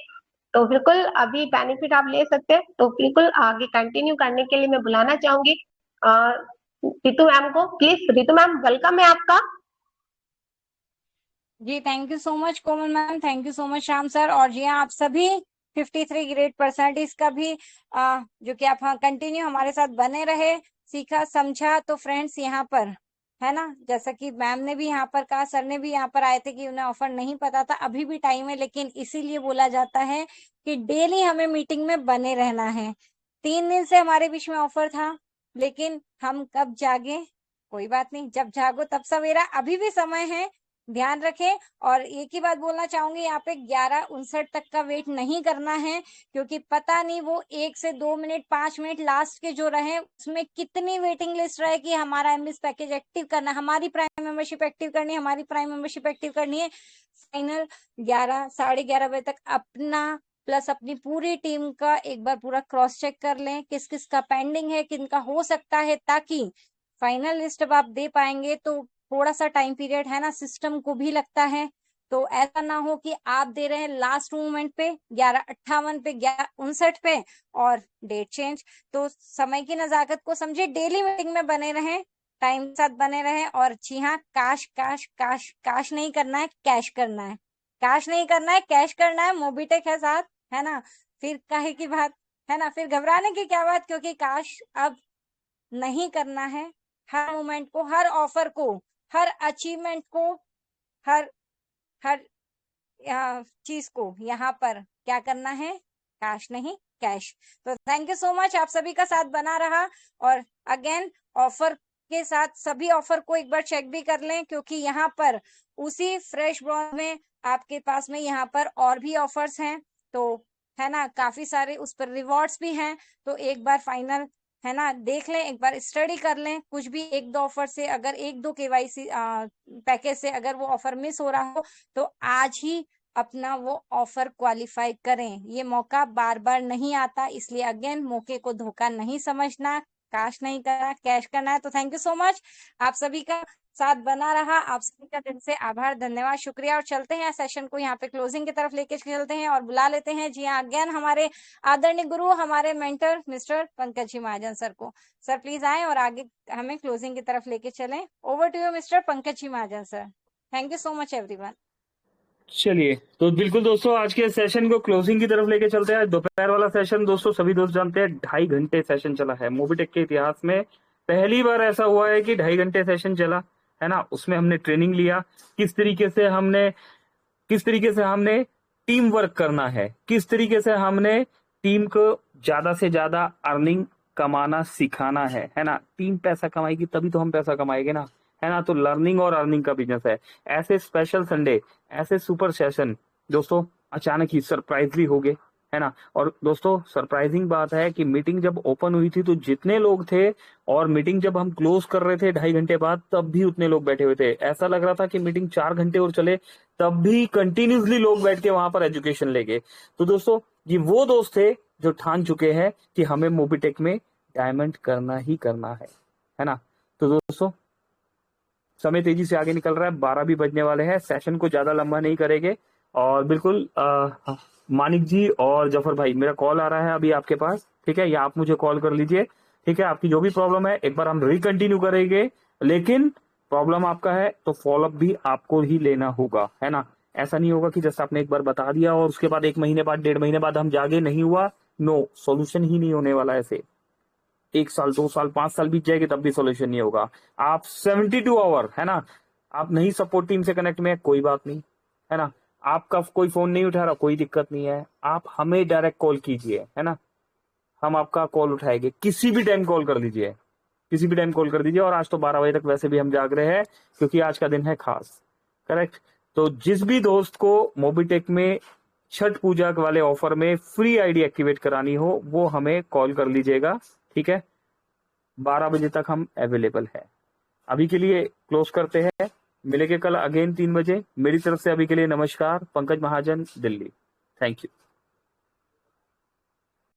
तो बिल्कुल अभी बेनिफिट आप ले सकते हैं। तो बिल्कुल आगे कंटिन्यू करने के लिए मैं बुलाना चाहूंगी रितु मैम को। प्लीज रितु मैम, वेलकम है आपका। जी thank you so much Komal ma'am, thank you so much Shyam sir. और जी हाँ, आप सभी 53 ग्रेड परसेंटेज का भी जो कि आप कंटिन्यू हमारे साथ बने रहे, सीखा समझा। तो फ्रेंड्स यहाँ पर है ना, जैसा कि मैम ने भी यहाँ पर कहा, सर ने भी यहाँ पर आए थे कि उन्हें ऑफर नहीं पता था, अभी भी टाइम है। लेकिन इसीलिए बोला जाता है कि डेली हमें मीटिंग में बने रहना है। 3 दिन से हमारे बीच में ऑफर था, लेकिन हम कब जागे, कोई बात नहीं, जब जागो तब सवेरा, अभी भी समय है, ध्यान रखें। और एक ही बात बोलना चाहूंगी, यहाँ पे 11:59 तक का वेट नहीं करना है, क्योंकि पता नहीं वो 1 से 2 मिनट 5 मिनट लास्ट के जो रहे उसमें कितनी वेटिंग लिस्ट रहे कि हमारा एमबीएस पैकेज एक्टिव करना, हमारी प्राइम मेंबरशिप एक्टिव करनी है, हमारी प्राइम मेंबरशिप एक्टिव करनी है। फाइनल 11 साढ़े 11 बजे तक अपना प्लस अपनी पूरी टीम का एक बार पूरा क्रॉस चेक कर लें, किस किस का पेंडिंग है, किनका हो सकता है, ताकि फाइनल लिस्ट अब आप दे पाएंगे तो थोड़ा सा टाइम पीरियड है ना, सिस्टम को भी लगता है। तो ऐसा ना हो कि आप दे रहे हैं लास्ट मोमेंट पे 11:58 पे 11:59 पे और डेट चेंज। तो समय की नजाकत को समझे, डेली मीटिंग में बने रहें, टाइम के साथ बने रहें। और जी हाँ, काश काश काश काश नहीं करना है, कैश करना है। काश नहीं करना है, कैश करना है। मोबिटेक है साथ, है ना, फिर काहे की बात, है ना, फिर घबराने की क्या बात, क्योंकि काश अब नहीं करना है। हर मोमेंट को, हर ऑफर को, हर अचीवमेंट को, हर चीज को यहाँ पर क्या करना है, काश नहीं कैश। तो थैंक यू सो मच, आप सभी का साथ बना रहा। और अगेन ऑफर के साथ सभी ऑफर को एक बार चेक भी कर लें, क्योंकि यहाँ पर उसी फ्रेश ब्रॉन्ज में आपके पास में यहाँ पर और भी ऑफर्स हैं, तो है ना, काफी सारे उस पर रिवॉर्ड्स भी हैं। तो एक बार फाइनल है ना, देख लें, एक बार स्टडी कर लें। कुछ भी एक दो ऑफर से, अगर एक दो केवाईसी पैकेज से अगर वो ऑफर मिस हो रहा हो तो आज ही अपना वो ऑफर क्वालिफाई करें। ये मौका बार बार नहीं आता, इसलिए अगेन मौके को धोखा नहीं समझना, काश नहीं करना, कैश करना है। तो थैंक यू सो मच, आप सभी का साथ बना रहा, आप सभी का दिल से आभार, धन्यवाद, शुक्रिया। और चलते हैं सेशन को यहाँ पे क्लोजिंग की तरफ लेके चलते हैं और बुला लेते हैं जी हाँ अगेन हमारे आदरणीय गुरु, हमारे mentor mister Pankaj ji Mahajan sir को। सर प्लीज आए और आगे हमें क्लोजिंग की तरफ लेके चलें। Over to you mister Pankaj ji Mahajan sir. Thank you so much everyone. चलिए तो बिल्कुल दोस्तों आज के सेशन को क्लोजिंग की तरफ लेके चलते हैं। दोपहर वाला सेशन दोस्तों सभी दोस्त जानते हैं 2.5 घंटे सेशन चला है। मोबिटेक के इतिहास में पहली बार ऐसा हुआ है कि 2.5 घंटे सेशन चला है ना। उसमें हमने ट्रेनिंग लिया, किस तरीके से हमने टीम वर्क करना है, किस तरीके से हमने टीम को ज्यादा से ज्यादा अर्निंग कमाना सिखाना है ना। टीम पैसा कमाएगी तभी तो हम पैसा कमाएंगे ना, है ना। तो लर्निंग और अर्निंग का बिजनेस है। ऐसे स्पेशल संडे, ऐसे सुपर सेशन दोस्तों अचानक ही सरप्राइजली हो गए, है ना। और दोस्तों सरप्राइजिंग बात है कि मीटिंग जब ओपन हुई थी तो जितने लोग थे, और मीटिंग जब हम क्लोज कर रहे थे 2.5 घंटे बाद, तब भी उतने लोग बैठे हुए थे। ऐसा लग रहा था कि मीटिंग 4 घंटे और चले, तब भी कंटिन्यूसली लोग बैठ के वहां पर एजुकेशन लेंगे। तो दोस्तों ये वो दोस्त थे जो ठान चुके हैं कि हमें मोबिटेक में डायमंड करना ही करना है ना। तो दोस्तों समय तेजी से आगे निकल रहा है, 12 भी बजने वाले हैं। सेशन को ज्यादा लंबा नहीं करेंगे। और बिल्कुल मानिक जी और जफर भाई, मेरा कॉल आ रहा है अभी आपके पास, ठीक है, या आप मुझे कॉल कर लीजिए, ठीक है। आपकी जो भी प्रॉब्लम है एक बार हम रिकंटिन्यू करेंगे, लेकिन प्रॉब्लम आपका है तो फॉलोअप भी आपको ही लेना होगा, है ना। ऐसा नहीं होगा कि जैसे आपने एक बार बता दिया और उसके बाद 1 महीने बाद 1.5 महीने बाद हम जागे, नहीं हुआ, नो, सॉल्यूशन ही नहीं होने वाला। ऐसे 1 साल 2 साल 5 साल बीत जाएगी तब भी सॉल्यूशन नहीं होगा। आप 72 आवर, है ना, आप नहीं सपोर्ट टीम से कनेक्ट में, कोई बात नहीं, है ना। आपका कोई फोन नहीं उठा रहा, कोई दिक्कत नहीं है, आप हमें डायरेक्ट कॉल कीजिए, है ना, हम आपका कॉल उठाएंगे। किसी भी टाइम कॉल कर लीजिए, किसी भी टाइम कॉल कर दीजिए। और आज तो 12 बजे तक वैसे भी हम जाग रहे हैं क्योंकि आज का दिन है खास, करेक्ट। तो जिस भी दोस्त को मोबिटेक में छठ पूजा वाले ऑफर में फ्री आईडी एक्टिवेट करानी हो वो हमें कॉल कर लीजिएगा, ठीक है। 12 बजे तक हम अवेलेबल है। अभी के लिए क्लोज करते हैं, मिलेंगे कल अगेन 3 बजे। मेरी तरफ से अभी के लिए नमस्कार। पंकज महाजन, दिल्ली। Thank you.